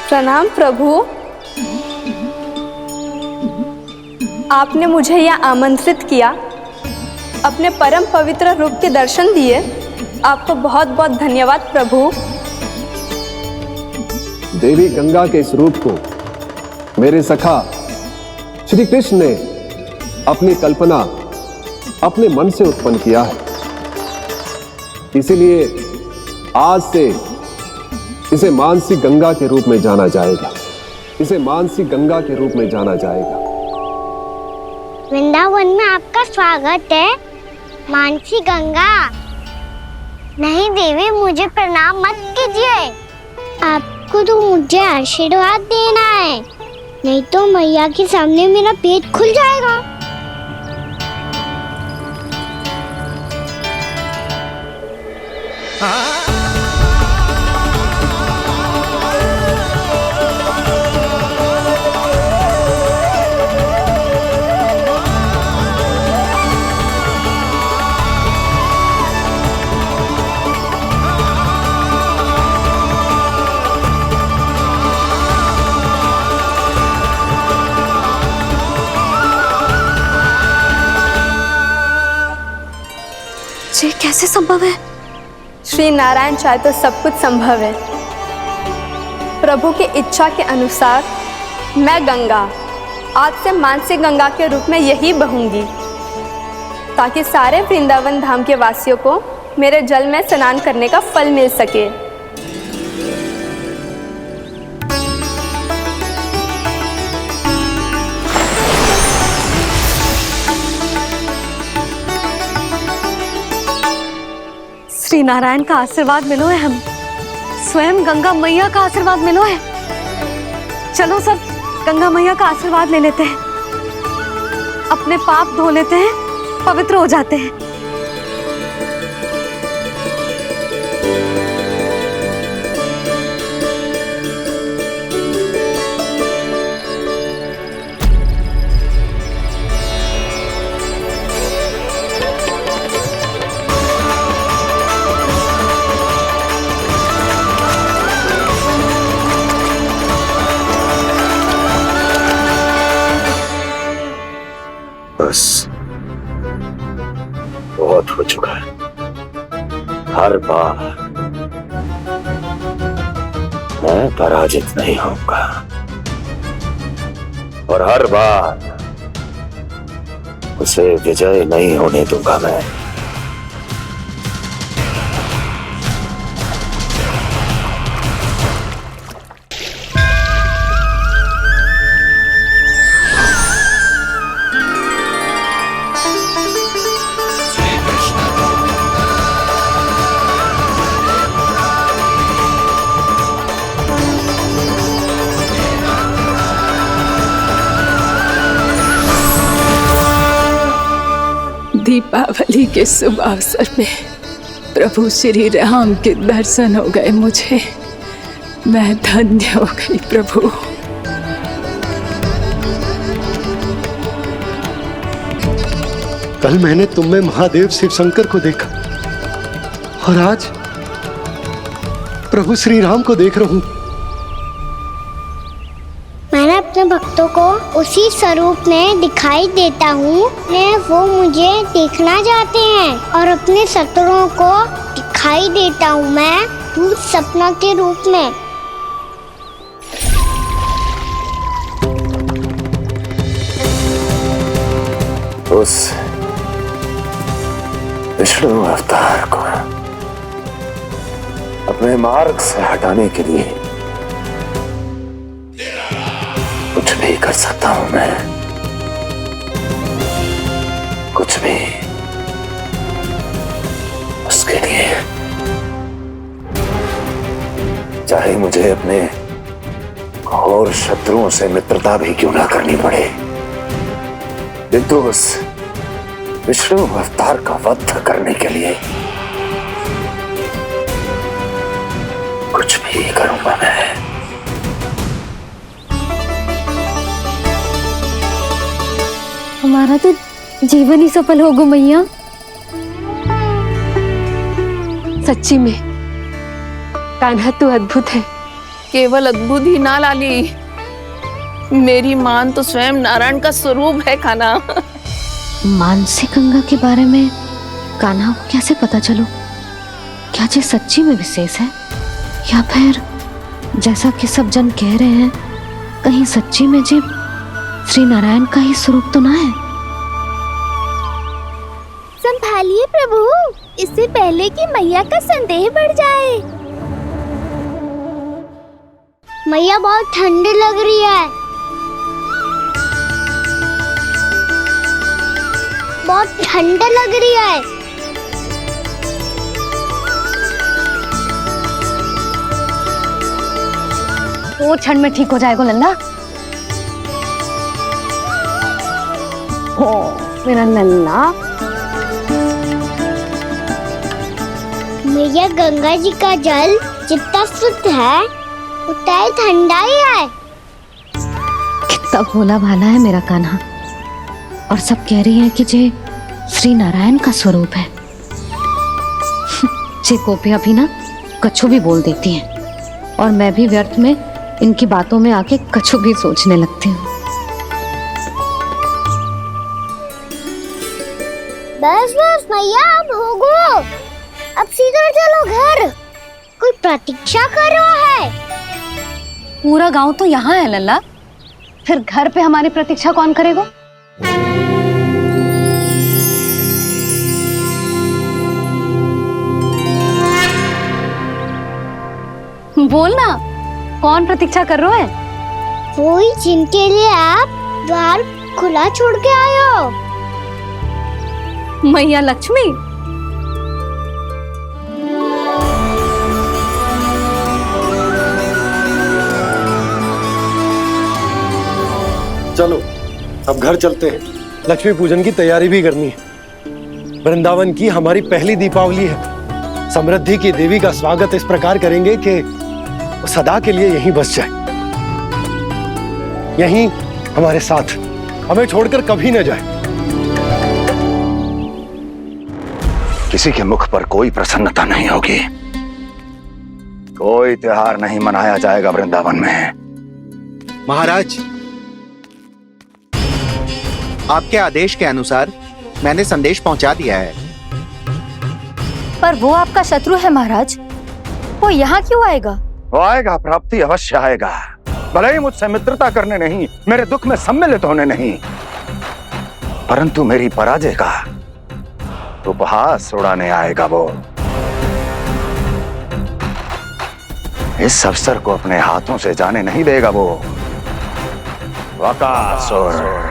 प्रणाम प्रभु, आपने मुझे यहाँ आमंत्रित किया, अपने परम पवित्र रूप के दर्शन दिए, आपको बहुत बहुत धन्यवाद प्रभु। देवी गंगा के इस रूप को मेरे सखा श्री कृष्ण ने अपनी कल्पना अपने मन से उत्पन्न किया है। इसीलिए आज से इसे मानसी गंगा के रूप में जाना जाएगा। इसे मानसी गंगा के रूप में जाना जाएगा। वृंदावन में आपका स्वागत है। मानसी गंगा। नहीं देवी, मुझे प्रणाम मत कीजिए। आपको तो मुझे आशीर्वाद देना है, नहीं तो मैया के सामने मेरा पेट खुल जाएगा। ये कैसे संभव है? श्री नारायण चाहे तो सब कुछ संभव है। प्रभु की इच्छा के अनुसार मैं गंगा आज से मानसी गंगा के रूप में यही बहूंगी, ताकि सारे वृंदावन धाम के वासियों को मेरे जल में स्नान करने का फल मिल सके। श्री नारायण का आशीर्वाद मिलो है, हम स्वयं गंगा मैया का आशीर्वाद मिलो है। चलो सब गंगा मैया का आशीर्वाद ले लेते हैं, अपने पाप धो लेते हैं, पवित्र हो जाते हैं। बस बहुत हो चुका है। हर बार मैं पराजित नहीं होऊंगा और हर बार उसे विजय नहीं होने दूंगा मैं। दीपावली के शुभ अवसर में प्रभु श्री राम के दर्शन हो गए मुझे। मैं धन्य हो गई प्रभु। कल मैंने तुम में महादेव शिव शंकर को देखा और आज प्रभु श्री राम को देख रहा हूं। मैंने अपने भक्तों को उसी स्वरूप में दिखाई देता हूँ, वो मुझे देखना चाहते हैं और अपने शत्रुओं को दिखाई देता हूँ मैं भूत सपना के रूप में। उस विष्णु अवतार को अपने मार्ग से हटाने के लिए कुछ भी कर सकता हूं मैं, कुछ भी। उसके लिए चाहे मुझे अपने घोर शत्रुओं से मित्रता भी क्यों ना करनी पड़े, किंतु उस विष्णु अवतार का वध करने के लिए कुछ भी करूंगा मैं। हमारा तो जीवन ही सफल हो गो मैया। सच्ची में कान्हा तो अद्भुत है। केवल अद्भुत ही ना लाली, मेरी मान तो स्वयं नारायण का स्वरूप है कान्हा। मानसी गंगा के बारे में कान्हा को कैसे पता चलो? क्या ये सच्ची में विशेष है या फिर जैसा कि सब जन कह रहे हैं, कहीं सच्ची में जी श्री नारायण का ही स्वरूप तो ना है? संभालिए प्रभु, इससे पहले कि मैया का संदेह बढ़ जाए। मैया बहुत ठंडी लग रही है, बहुत ठंडा लग रही है। 2 क्षण में ठीक हो जाएगा लल्ला। हो मेरा लल्ला। मैया गंगा जी का जल जितना शुद्ध है उतना ही ठंडा ही है। कितना भोला भाला है मेरा कान्हा। और सब कह रही हैं कि ये श्री नारायण का स्वरूप है। जे गोपियां भी ना कछु भी बोल देती हैं और मैं भी व्यर्थ में इनकी बातों में आके कछु भी सोचने लगती हूँ। बस बस मैया अब हो गो। अब सीधा चलो घर। कोई प्रतीक्षा कर रहा है। पूरा गांव तो यहाँ है लल्ला, फिर घर पे हमारी प्रतीक्षा कौन करेगा? बोल ना, कौन प्रतीक्षा कर रहा है? वही जिनके लिए आप द्वार खुला छोड़ के आए हो। मैया लक्ष्मी। चलो अब घर चलते हैं। लक्ष्मी पूजन की तैयारी भी करनी है। वृंदावन की हमारी पहली दीपावली है। समृद्धि की देवी का स्वागत इस प्रकार करेंगे कि वो सदा के लिए यहीं बस जाए, यहीं हमारे साथ, हमें छोड़कर कभी न जाए। किसी के मुख पर कोई प्रसन्नता नहीं होगी। कोई त्योहार नहीं मनाया जाएगा वृंदावन में। महाराज, आपके आदेश के अनुसार मैंने संदेश पहुंचा दिया है। पर वो आपका शत्रु है महाराज, वो यहाँ क्यों आएगा? वो आएगा, प्राप्ति अवश्य आएगा। भले ही मुझसे मित्रता करने नहीं, मेरे दुख में सम्मिलित होने नहीं, परंतु मेरी पराजय का उपहास उड़ाने आएगा वो। इस अवसर को अपने हाथों से जाने नहीं देगा वो। वकासुर।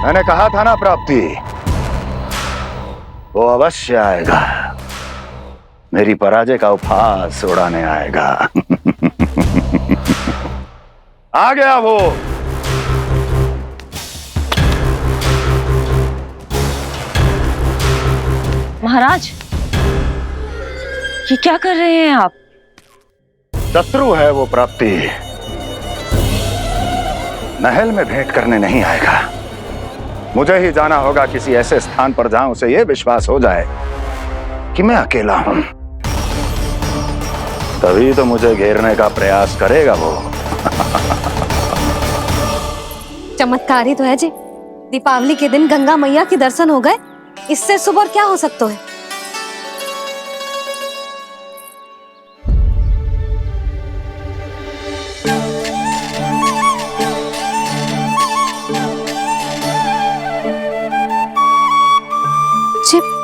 मैंने कहा था ना प्राप्ति, वो अवश्य आएगा। मेरी पराजय का उपहास उड़ाने आएगा। आ गया वो। महाराज, ये क्या कर रहे हैं आप? शत्रु है वो प्राप्ति। महल में भेंट करने नहीं आएगा। मुझे ही जाना होगा किसी ऐसे स्थान पर जहां उसे यह विश्वास हो जाए कि मैं अकेला हूं। तभी तो मुझे घेरने का प्रयास करेगा वो। चमत्कारी तो है जी। दीपावली के दिन गंगा मैया के दर्शन हो गए, इससे शुभ और क्या हो सकता है?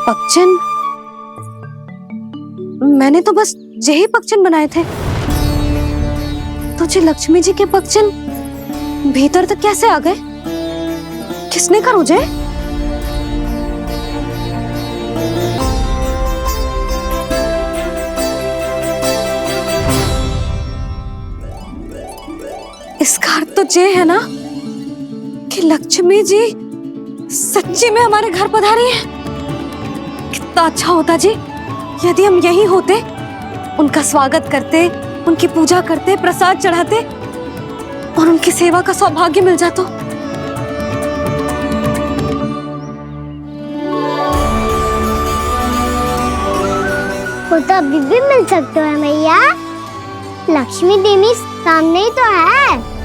पक्षन, मैंने तो बस यही पक्षन बनाए थे। तुझे लक्ष्मी जी के पक्षन भीतर तक कैसे आ गए? किसने कर मुझे? इसका अर्थ तो ये है ना कि लक्ष्मी जी सच्ची में हमारे घर पधारी हैं। कितना अच्छा होता जी यदि हम यहीं होते, उनका स्वागत करते, उनकी पूजा करते, प्रसाद चढ़ाते और उनकी सेवा का सौभाग्य मिल जाता। वो तो अभी भी मिल सकते हैं मैया। लक्ष्मी देवी सामने ही तो है।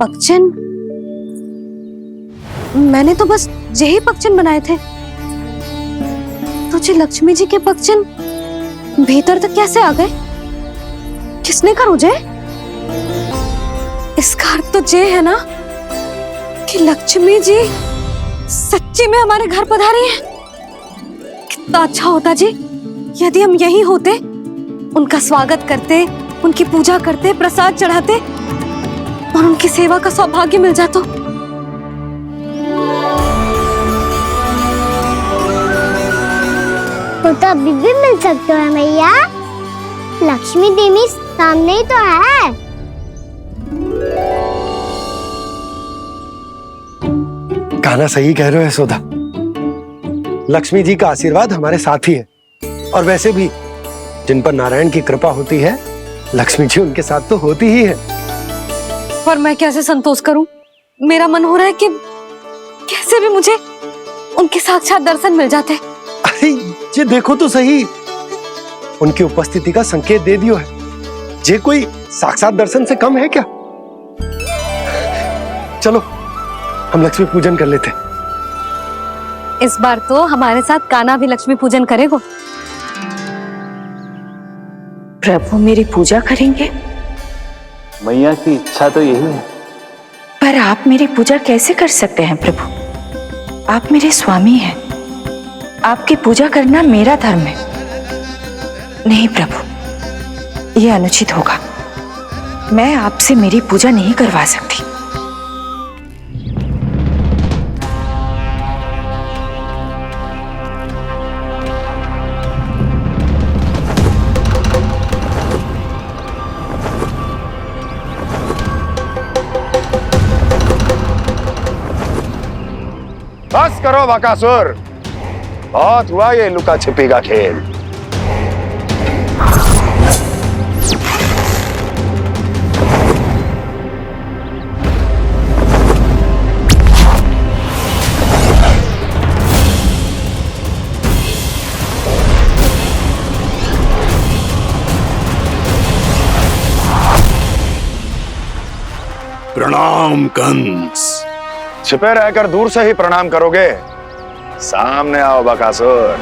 पक्षन, मैंने तो बस यही पक्षन बनाए थे। तुझे लक्ष्मी जी के पक्षन भीतर तक कैसे आ गए? किसने कर मुझे? इसका अर्थ तो ये है ना कि लक्ष्मी जी सच्ची में हमारे घर पधारी हैं। कितना अच्छा होता जी यदि हम यहीं होते, उनका स्वागत करते, उनकी पूजा करते, प्रसाद चढ़ाते और उनकी सेवा का सौभाग्य मिल जाता। तो अभी भी मिल सकते हो मैया, लक्ष्मी देवी सामने ही तो है। गाना सही कह रहे हो यशोदा, लक्ष्मी जी का आशीर्वाद हमारे साथ ही है। और वैसे भी जिन पर नारायण की कृपा होती है, लक्ष्मी जी उनके साथ तो होती ही है। पर मैं कैसे संतोष करूं? मेरा मन हो रहा है कि कैसे भी मुझे उनके साक्षात दर्शन मिल जाते। अरे ये देखो तो सही, उनकी उपस्थिति का संकेत दे दियो है। ये कोई साक्षात दर्शन से कम है क्या? चलो हम लक्ष्मी पूजन कर लेते। इस बार तो हमारे साथ कान्हा भी लक्ष्मी पूजन करेगा। प्रभु मेरी पूजा करेंगे? मैया की इच्छा तो यही है। पर आप मेरी पूजा कैसे कर सकते हैं प्रभु? आप मेरे स्वामी हैं, आपकी पूजा करना मेरा धर्म है। नहीं प्रभु, यह अनुचित होगा। मैं आपसे मेरी पूजा नहीं करवा सकती। बस करो बकासुर, बहुत हुआ ये लुका छिपी का खेल। प्रणाम कंस। छिपे रहकर दूर से ही प्रणाम करोगे? सामने आओ बकासुर।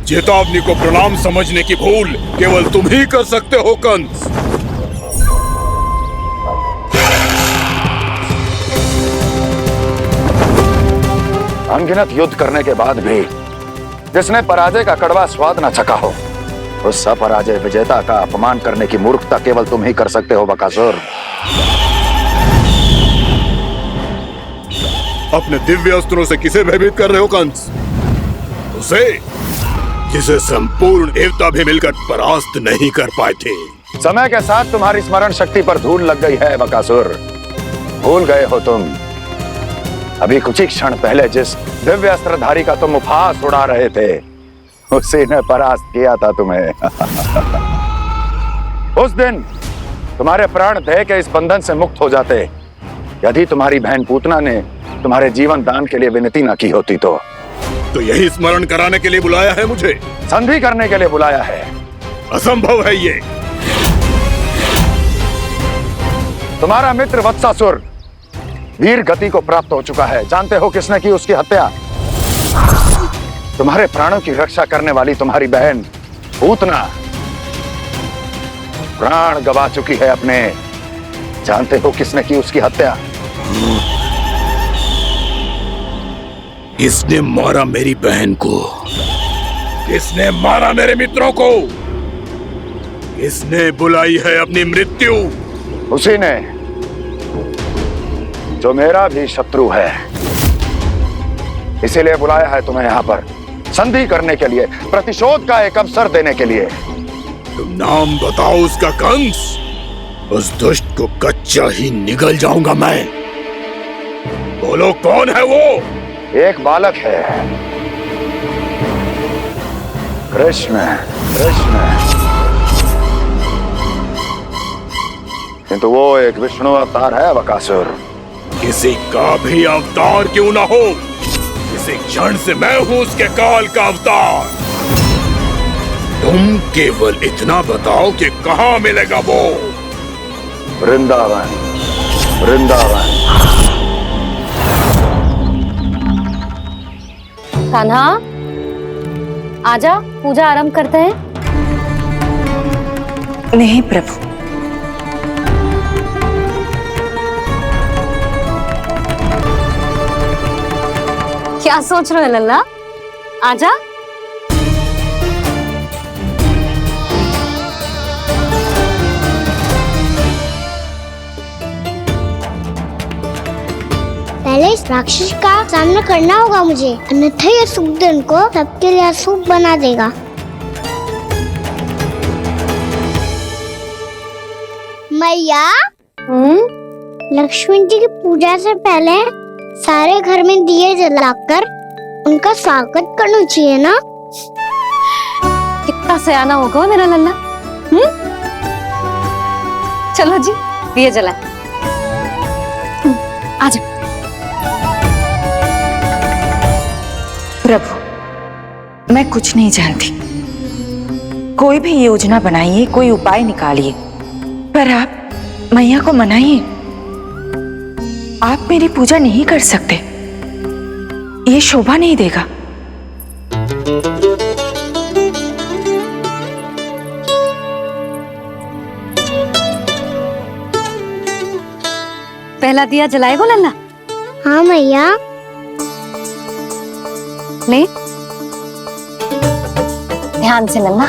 चेतावनी को प्रणाम समझने की भूल केवल तुम ही कर सकते हो कंस। अनगिनत युद्ध करने के बाद भी जिसने पराजय का कड़वा स्वाद न चखा हो, उस अपराजय विजेता का अपमान करने की मूर्खता केवल तुम ही कर सकते हो बकासुर। अपने दिव्य अस्त्रों से किसे भयभीत कर रहे हो कंस? उसे जिसे संपूर्ण देवता भी मिलकर परास्त नहीं कर पाए थे। समय के साथ तुम्हारी स्मरण शक्ति पर धूल लग गई है बकासुर। भूल गए हो तुम अभी कुछ ही क्षण पहले जिस दिव्य अस्त्रधारी का तुम उपहास उड़ा रहे थे, उसी ने परास्त किया था तुम्हें। उस दिन तुम्हारे प्राण दे के इस बंधन से मुक्त हो जाते यदि तुम्हारी बहन पूतना ने तुम्हारे जीवन दान के लिए विनती न की होती। तो यही स्मरण कराने के लिए बुलाया है मुझे? संधि करने के लिए बुलाया है। असंभव है ये। तुम्हारा मित्र वत्सासुर वीर गति को प्राप्त हो चुका है। जानते हो किसने की उसकी हत्या? तुम्हारे प्राणों की रक्षा करने वाली तुम्हारी बहन पूतना प्राण गवा चुकी है अपने। जानते हो किसने की उसकी हत्या? किसने मारा मेरी बहन को? किसने मारा मेरे मित्रों को? किसने बुलाई है अपनी मृत्यु? उसी ने जो मेरा भी शत्रु है। इसीलिए बुलाया है तुम्हें यहाँ पर संधि करने के लिए, प्रतिशोध का एक अवसर देने के लिए। तुम नाम बताओ उसका कंस। उस दुष्ट को कच्चा ही निगल जाऊंगा मैं। बोलो कौन है वो? एक बालक है, कृष्ण। कृष्ण, किंतु वो एक विष्णु अवतार है बकासुर। किसी का भी अवतार क्यों ना हो, इसी क्षण से मैं हूं उसके काल का अवतार। तुम केवल इतना बताओ कि कहां मिलेगा वो? वृंदावन। वृंदावन। कान्हा, आजा, पूजा आरंभ करते हैं। नहीं प्रभु, क्या सोच रहे हो लल्ला? आजा। पहले इस राक्षस का सामना करना होगा मुझे, अन्यथा ये शुभ दिन को सबके लिए अशुभ बना देगा। मैया, लक्ष्मी जी की पूजा से पहले सारे घर में दिए जलाकर उनका स्वागत करना चाहिए ना? कितना सयाना होगा मेरा लल्ला। चलो जी, दिए जलाए। आजा। प्रभु, मैं कुछ नहीं जानती। कोई भी योजना बनाइए, कोई उपाय निकालिए, पर आप मैया को मनाइए। आप मेरी पूजा नहीं कर सकते, ये शोभा नहीं देगा। पहला दिया जलाएगो लल्ला? हाँ मैया। ले, ध्यान से लल्ला।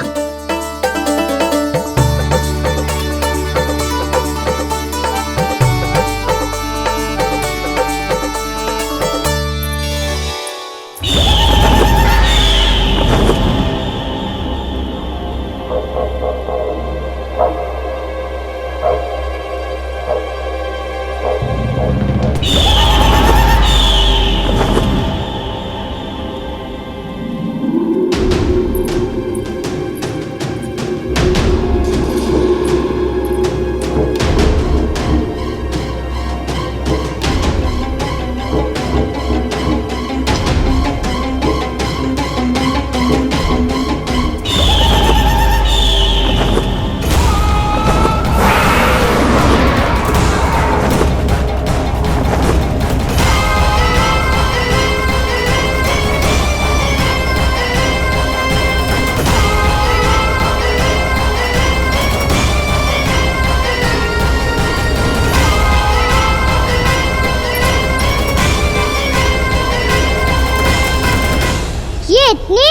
इतनी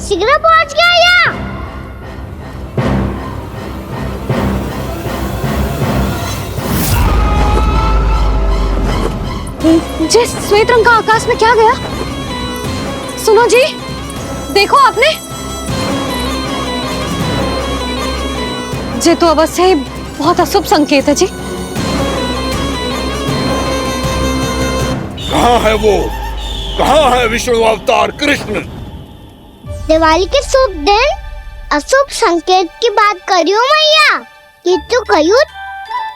शीघ्र पहुंच गया यहाँ? जे श्वेत रंग का आकाश में क्या गया? सुनो जी, देखो आपने, जे तो अवश्य ही बहुत अशुभ संकेत है जी। कहाँ है वो? कहाँ है विष्णु अवतार कृष्ण? दिवाली के शुभ दिन अशुभ संकेत की बात करियो मैया। ये तो कयूत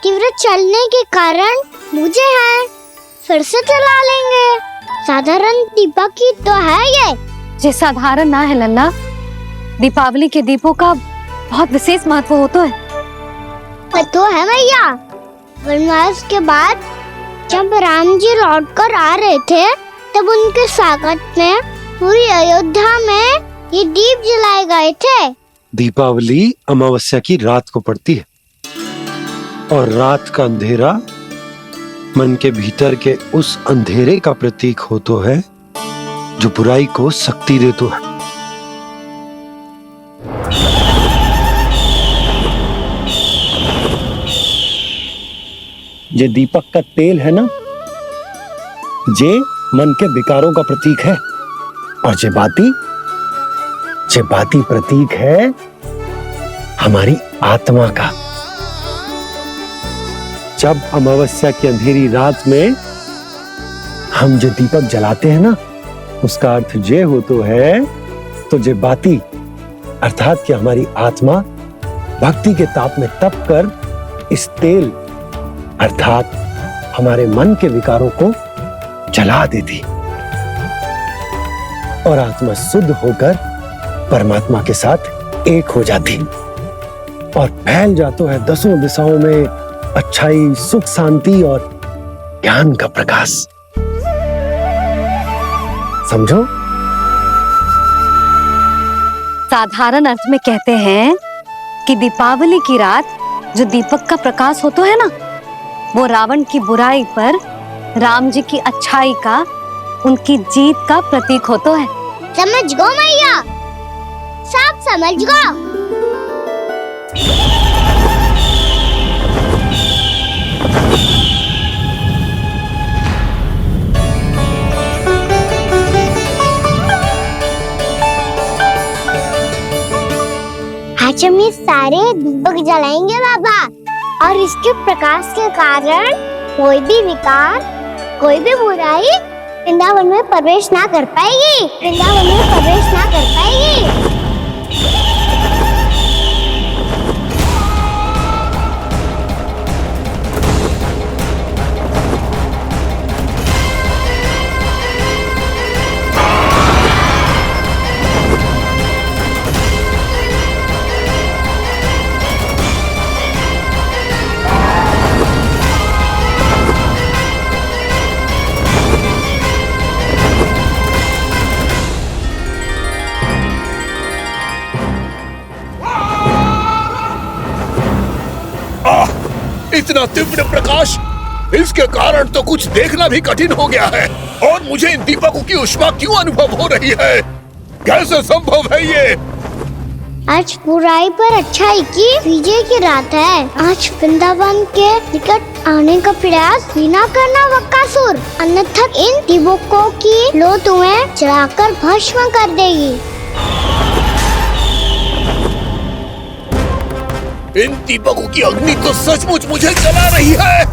तीव्र चलने के कारण मुझे है, फिर से चला लेंगे। साधारण दीपक ही तो है ये साधारण ना है लल्ला, दीपावली के दीपों का बहुत विशेष महत्व होता है। तो है मैया, वनवास के बाद जब राम जी लौट कर आ रहे थे तब उनके स्वागत में पूरी अयोध्या में ये दीप जलाए गए थे। दीपावली अमावस्या की रात को पड़ती है और रात का अंधेरा मन के भीतर के उस अंधेरे का प्रतीक हो तो है जो बुराई को शक्ति दे तो है। ये दीपक का तेल है ना, जे मन के विकारों का प्रतीक है, और जे बाती प्रतीक है हमारी आत्मा का। जब अमावस्या की अंधेरी रात में हम जो दीपक जलाते हैं ना, उसका अर्थ ये हो तो है, तो जे बाती अर्थात कि हमारी आत्मा भक्ति के ताप में तप कर इस तेल अर्थात हमारे मन के विकारों को जला देती और आत्मा शुद्ध होकर परमात्मा के साथ एक हो जाती और फैल जाता है दसों दिशाओं में अच्छाई, सुख, शांति और ज्ञान का प्रकाश। समझो? साधारण अर्थ में कहते हैं कि दीपावली की रात जो दीपक का प्रकाश होता है ना, वो रावण की बुराई पर राम जी की अच्छाई का, उनकी जीत का प्रतीक होता है। समझ गो मैया, सब समझ गो। आज हम ये सारे दीपक जलाएंगे बाबा, और इसके प्रकाश के कारण कोई भी विकार, कोई भी बुराई वृंदावन में प्रवेश ना कर पाएगी, वृंदावन में प्रवेश ना कर पाएगी। इतना तीव्र प्रकाश, इसके कारण तो कुछ देखना भी कठिन हो गया है। और मुझे इन दीपकों की उष्मा क्यों अनुभव हो रही है? कैसे संभव है ये? आज बुराई पर अच्छाई की विजय की रात है। आज वृंदावन के निकट आने का प्रयास भी ना करना बकासुर, अन्यथा इन दीपकों की लो तुम्हें जलाकर भस्म कर देगी। इन दीपकों की अग्नि तो सचमुच मुझे जला रही है।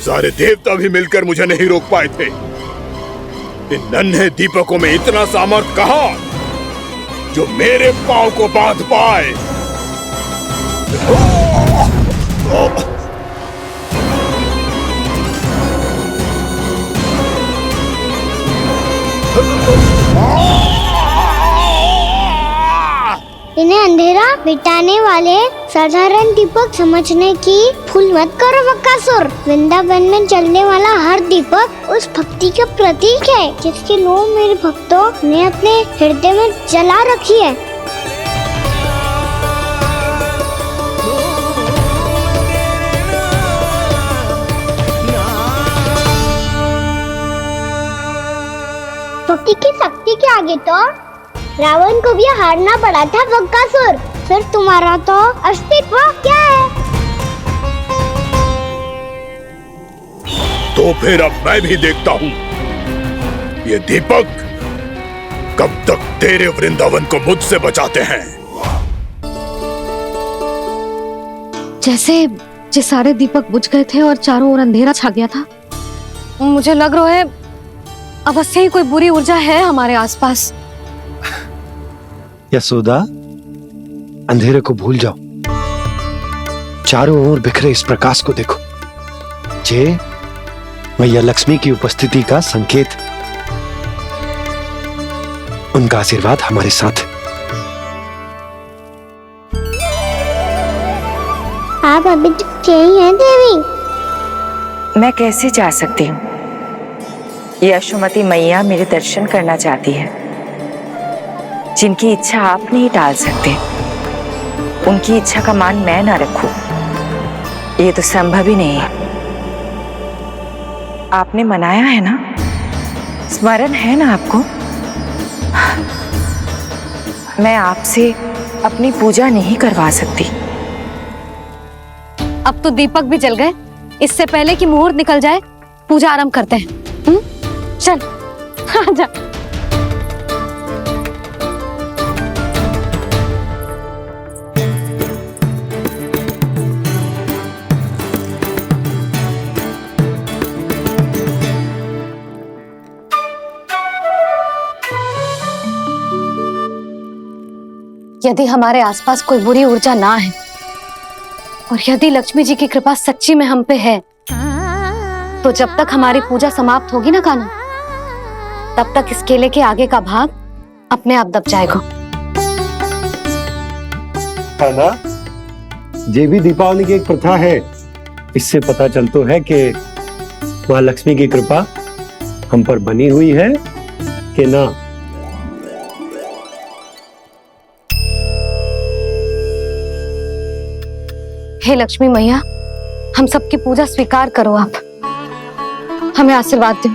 सारे देवता भी मिलकर मुझे नहीं रोक पाए थे। इन नन्हे दीपकों में इतना सामर्थ कहां जो मेरे पांव को बांध पाए। इन्हें अंधेरा मिटाने वाले साधारण दीपक समझने की भूल मत करो बकासुर। वृंदावन में जलने वाला हर दीपक उस भक्ति का प्रतीक है जिसकी लो मेरे भक्तों ने अपने हृदय में जला रखी है। भक्ति की शक्ति के आगे तो रावण को भी हारना पड़ा था बकासुर। फिर तुम्हारा तो अस्तित्व क्या है? तो फिर अब मैं भी देखता हूँ ये दीपक कब तक तेरे वृंदावन को मुझसे बचाते हैं। जैसे ये सारे दीपक बुझ गए थे और चारों ओर अंधेरा छा गया था, मुझे लग रहा है अवश्य ही कोई बुरी ऊर्जा है हमारे आसपास। यशोदा, अंधेरे को भूल जाओ, चारों ओर बिखरे इस प्रकाश को देखो। जे मैया लक्ष्मी की उपस्थिति का संकेत, उनका आशीर्वाद हमारे साथ। आप अभी तक यही हैं देवी? मैं कैसे जा सकती हूँ? यशोमती मैया मेरे दर्शन करना चाहती है। जिनकी इच्छा आप नहीं टाल सकते, उनकी इच्छा का मान मैं ना रखूं, ये तो संभव ही नहीं है। आपने मनाया है ना, स्मरण है ना आपको? मैं आपसे अपनी पूजा नहीं करवा सकती। अब तो दीपक भी जल गए, इससे पहले कि मुहूर्त निकल जाए पूजा आरंभ करते हैं। चल आजा। यदि हमारे आसपास कोई बुरी ऊर्जा ना है और यदि लक्ष्मी जी की कृपा सच्ची में हम पे है, तो जब तक हमारी पूजा समाप्त होगी ना कान्हा, तब तक इस केले के आगे का भाग अपने आप दब जाएगा। है ना? ये भी दीपावली की एक प्रथा है। इससे पता चलता है कि माँ लक्ष्मी की कृपा हम पर बनी हुई है कि ना। हे लक्ष्मी मैया, हम सबकी पूजा स्वीकार करो, आप हमें आशीर्वाद दो।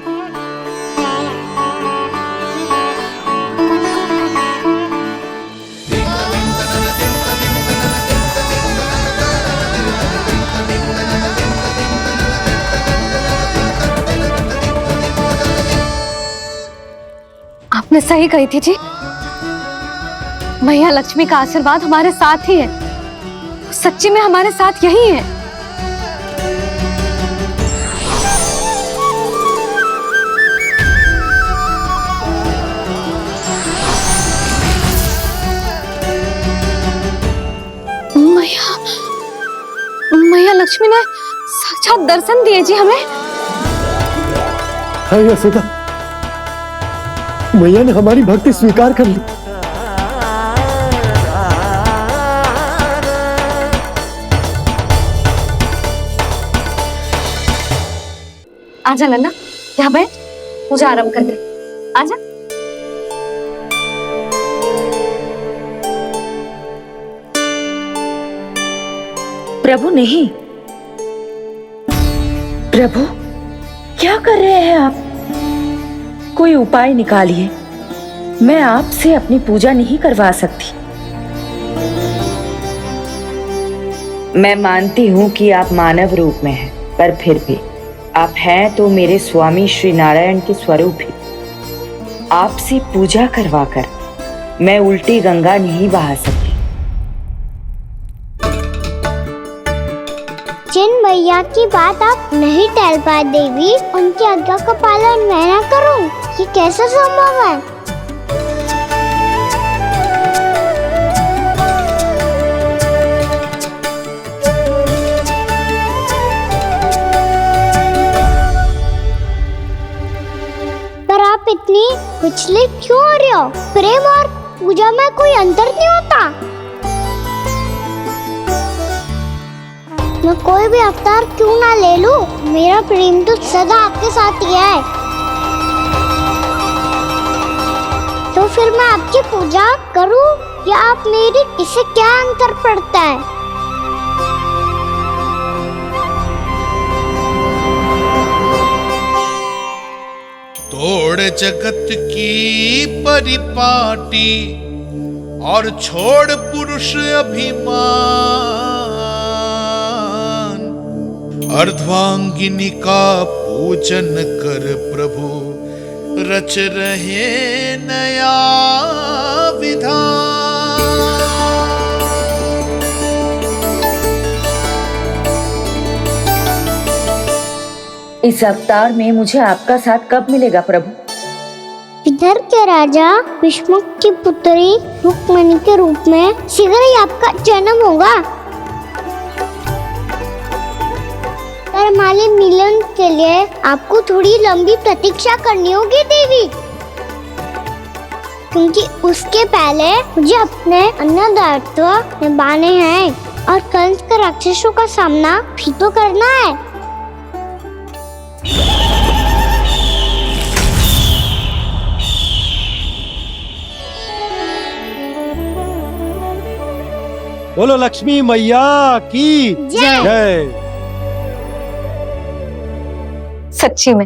आपने सही कही थी जी, मैया लक्ष्मी का आशीर्वाद हमारे साथ ही है, सच्ची में हमारे साथ यही है। मैया लक्ष्मी ने साक्षात दर्शन दिए जी हमें। हाँ यशोदा, मैया ने हमारी भक्ति स्वीकार कर ली। आजा लल्ला, यहाँ बैठ, पूजा आरंभ कर दे। आजा। प्रभु नहीं, प्रभु क्या कर रहे हैं आप? कोई उपाय निकालिए, मैं आपसे अपनी पूजा नहीं करवा सकती। मैं मानती हूँ कि आप मानव रूप में हैं, पर फिर भी आप हैं तो मेरे स्वामी श्री नारायण के स्वरूप ही। आपसे पूजा करवाकर मैं उल्टी गंगा नहीं बहा सकती। जिन भैया की बात आप नहीं टाल पाए देवी, उनकी आज्ञा का पालन मैं ना करूं, ये कैसे संभव है? पर आप इतनी विचलित क्यों हो रहे हो? प्रेम और पूजा में कोई अंतर नहीं होता। मैं कोई भी अवतार क्यों ना ले लूं, मेरा प्रेम तो सदा आपके साथ ही है। तो फिर मैं आपकी पूजा करूं या आप मेरी, इससे क्या अंतर पड़ता है? तोड़ जगत की परिपाटी और छोड़ पुरुष अभिमान, अर्धांगिनी का पूजन कर प्रभु रच रहे नया विधान। इस अवतार में मुझे आपका साथ कब मिलेगा प्रभु? इधर के राजा भीष्मक की पुत्री रुक्मिणी के रूप में शीघ्र ही आपका जन्म होगा। पर हमारे मिलन के लिए आपको थोड़ी लंबी प्रतीक्षा करनी होगी देवी, क्योंकि उसके पहले मुझे अपने अन्य दायित्व निभाने हैं और कंस के राक्षसों का सामना भी तो करना है। बोलो लक्ष्मी मैया की जय। सच्ची में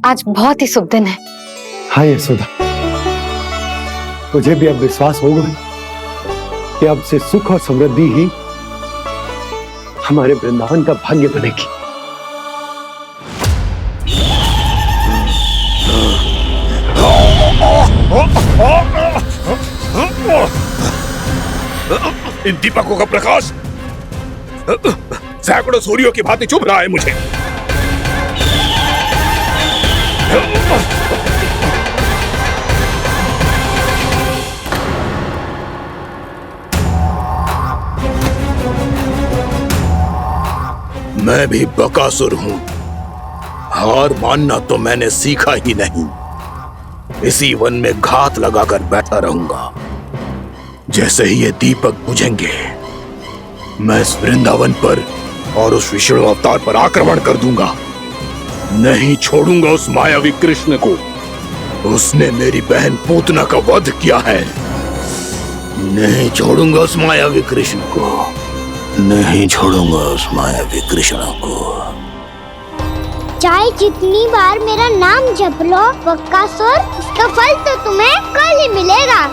आज बहुत ही शुभ दिन है। हाँ यशोदा, मुझे भी अब विश्वास हो गया कि अब से सुख और समृद्धि ही हमारे वृंदावन का भाग्य बनेगी। इन दीपकों का प्रकाश सैकड़ों सूर्यों की भांति चुभ रहा है मुझे। मैं भी बकासुर हूं, हार मानना तो मैंने सीखा ही नहीं। इसी वन में घात लगाकर बैठा रहूंगा। जैसे ही ये दीपक बुझेंगे, मैं इस वृंदावन पर और उस विष्णु अवतार पर आक्रमण कर दूंगा। नहीं छोड़ूंगा उस मायावी कृष्ण को। उसने मेरी बहन पूतना का वध किया है। नहीं छोड़ूंगा उस मायावी कृष्ण को। नहीं छोड़ूंगा उस मायावी कृष्ण को। चाहे जितनी बार मेरा नाम जप लो बक्कासुर, इसका फल तो तुम्हें कल ही मिलेगा।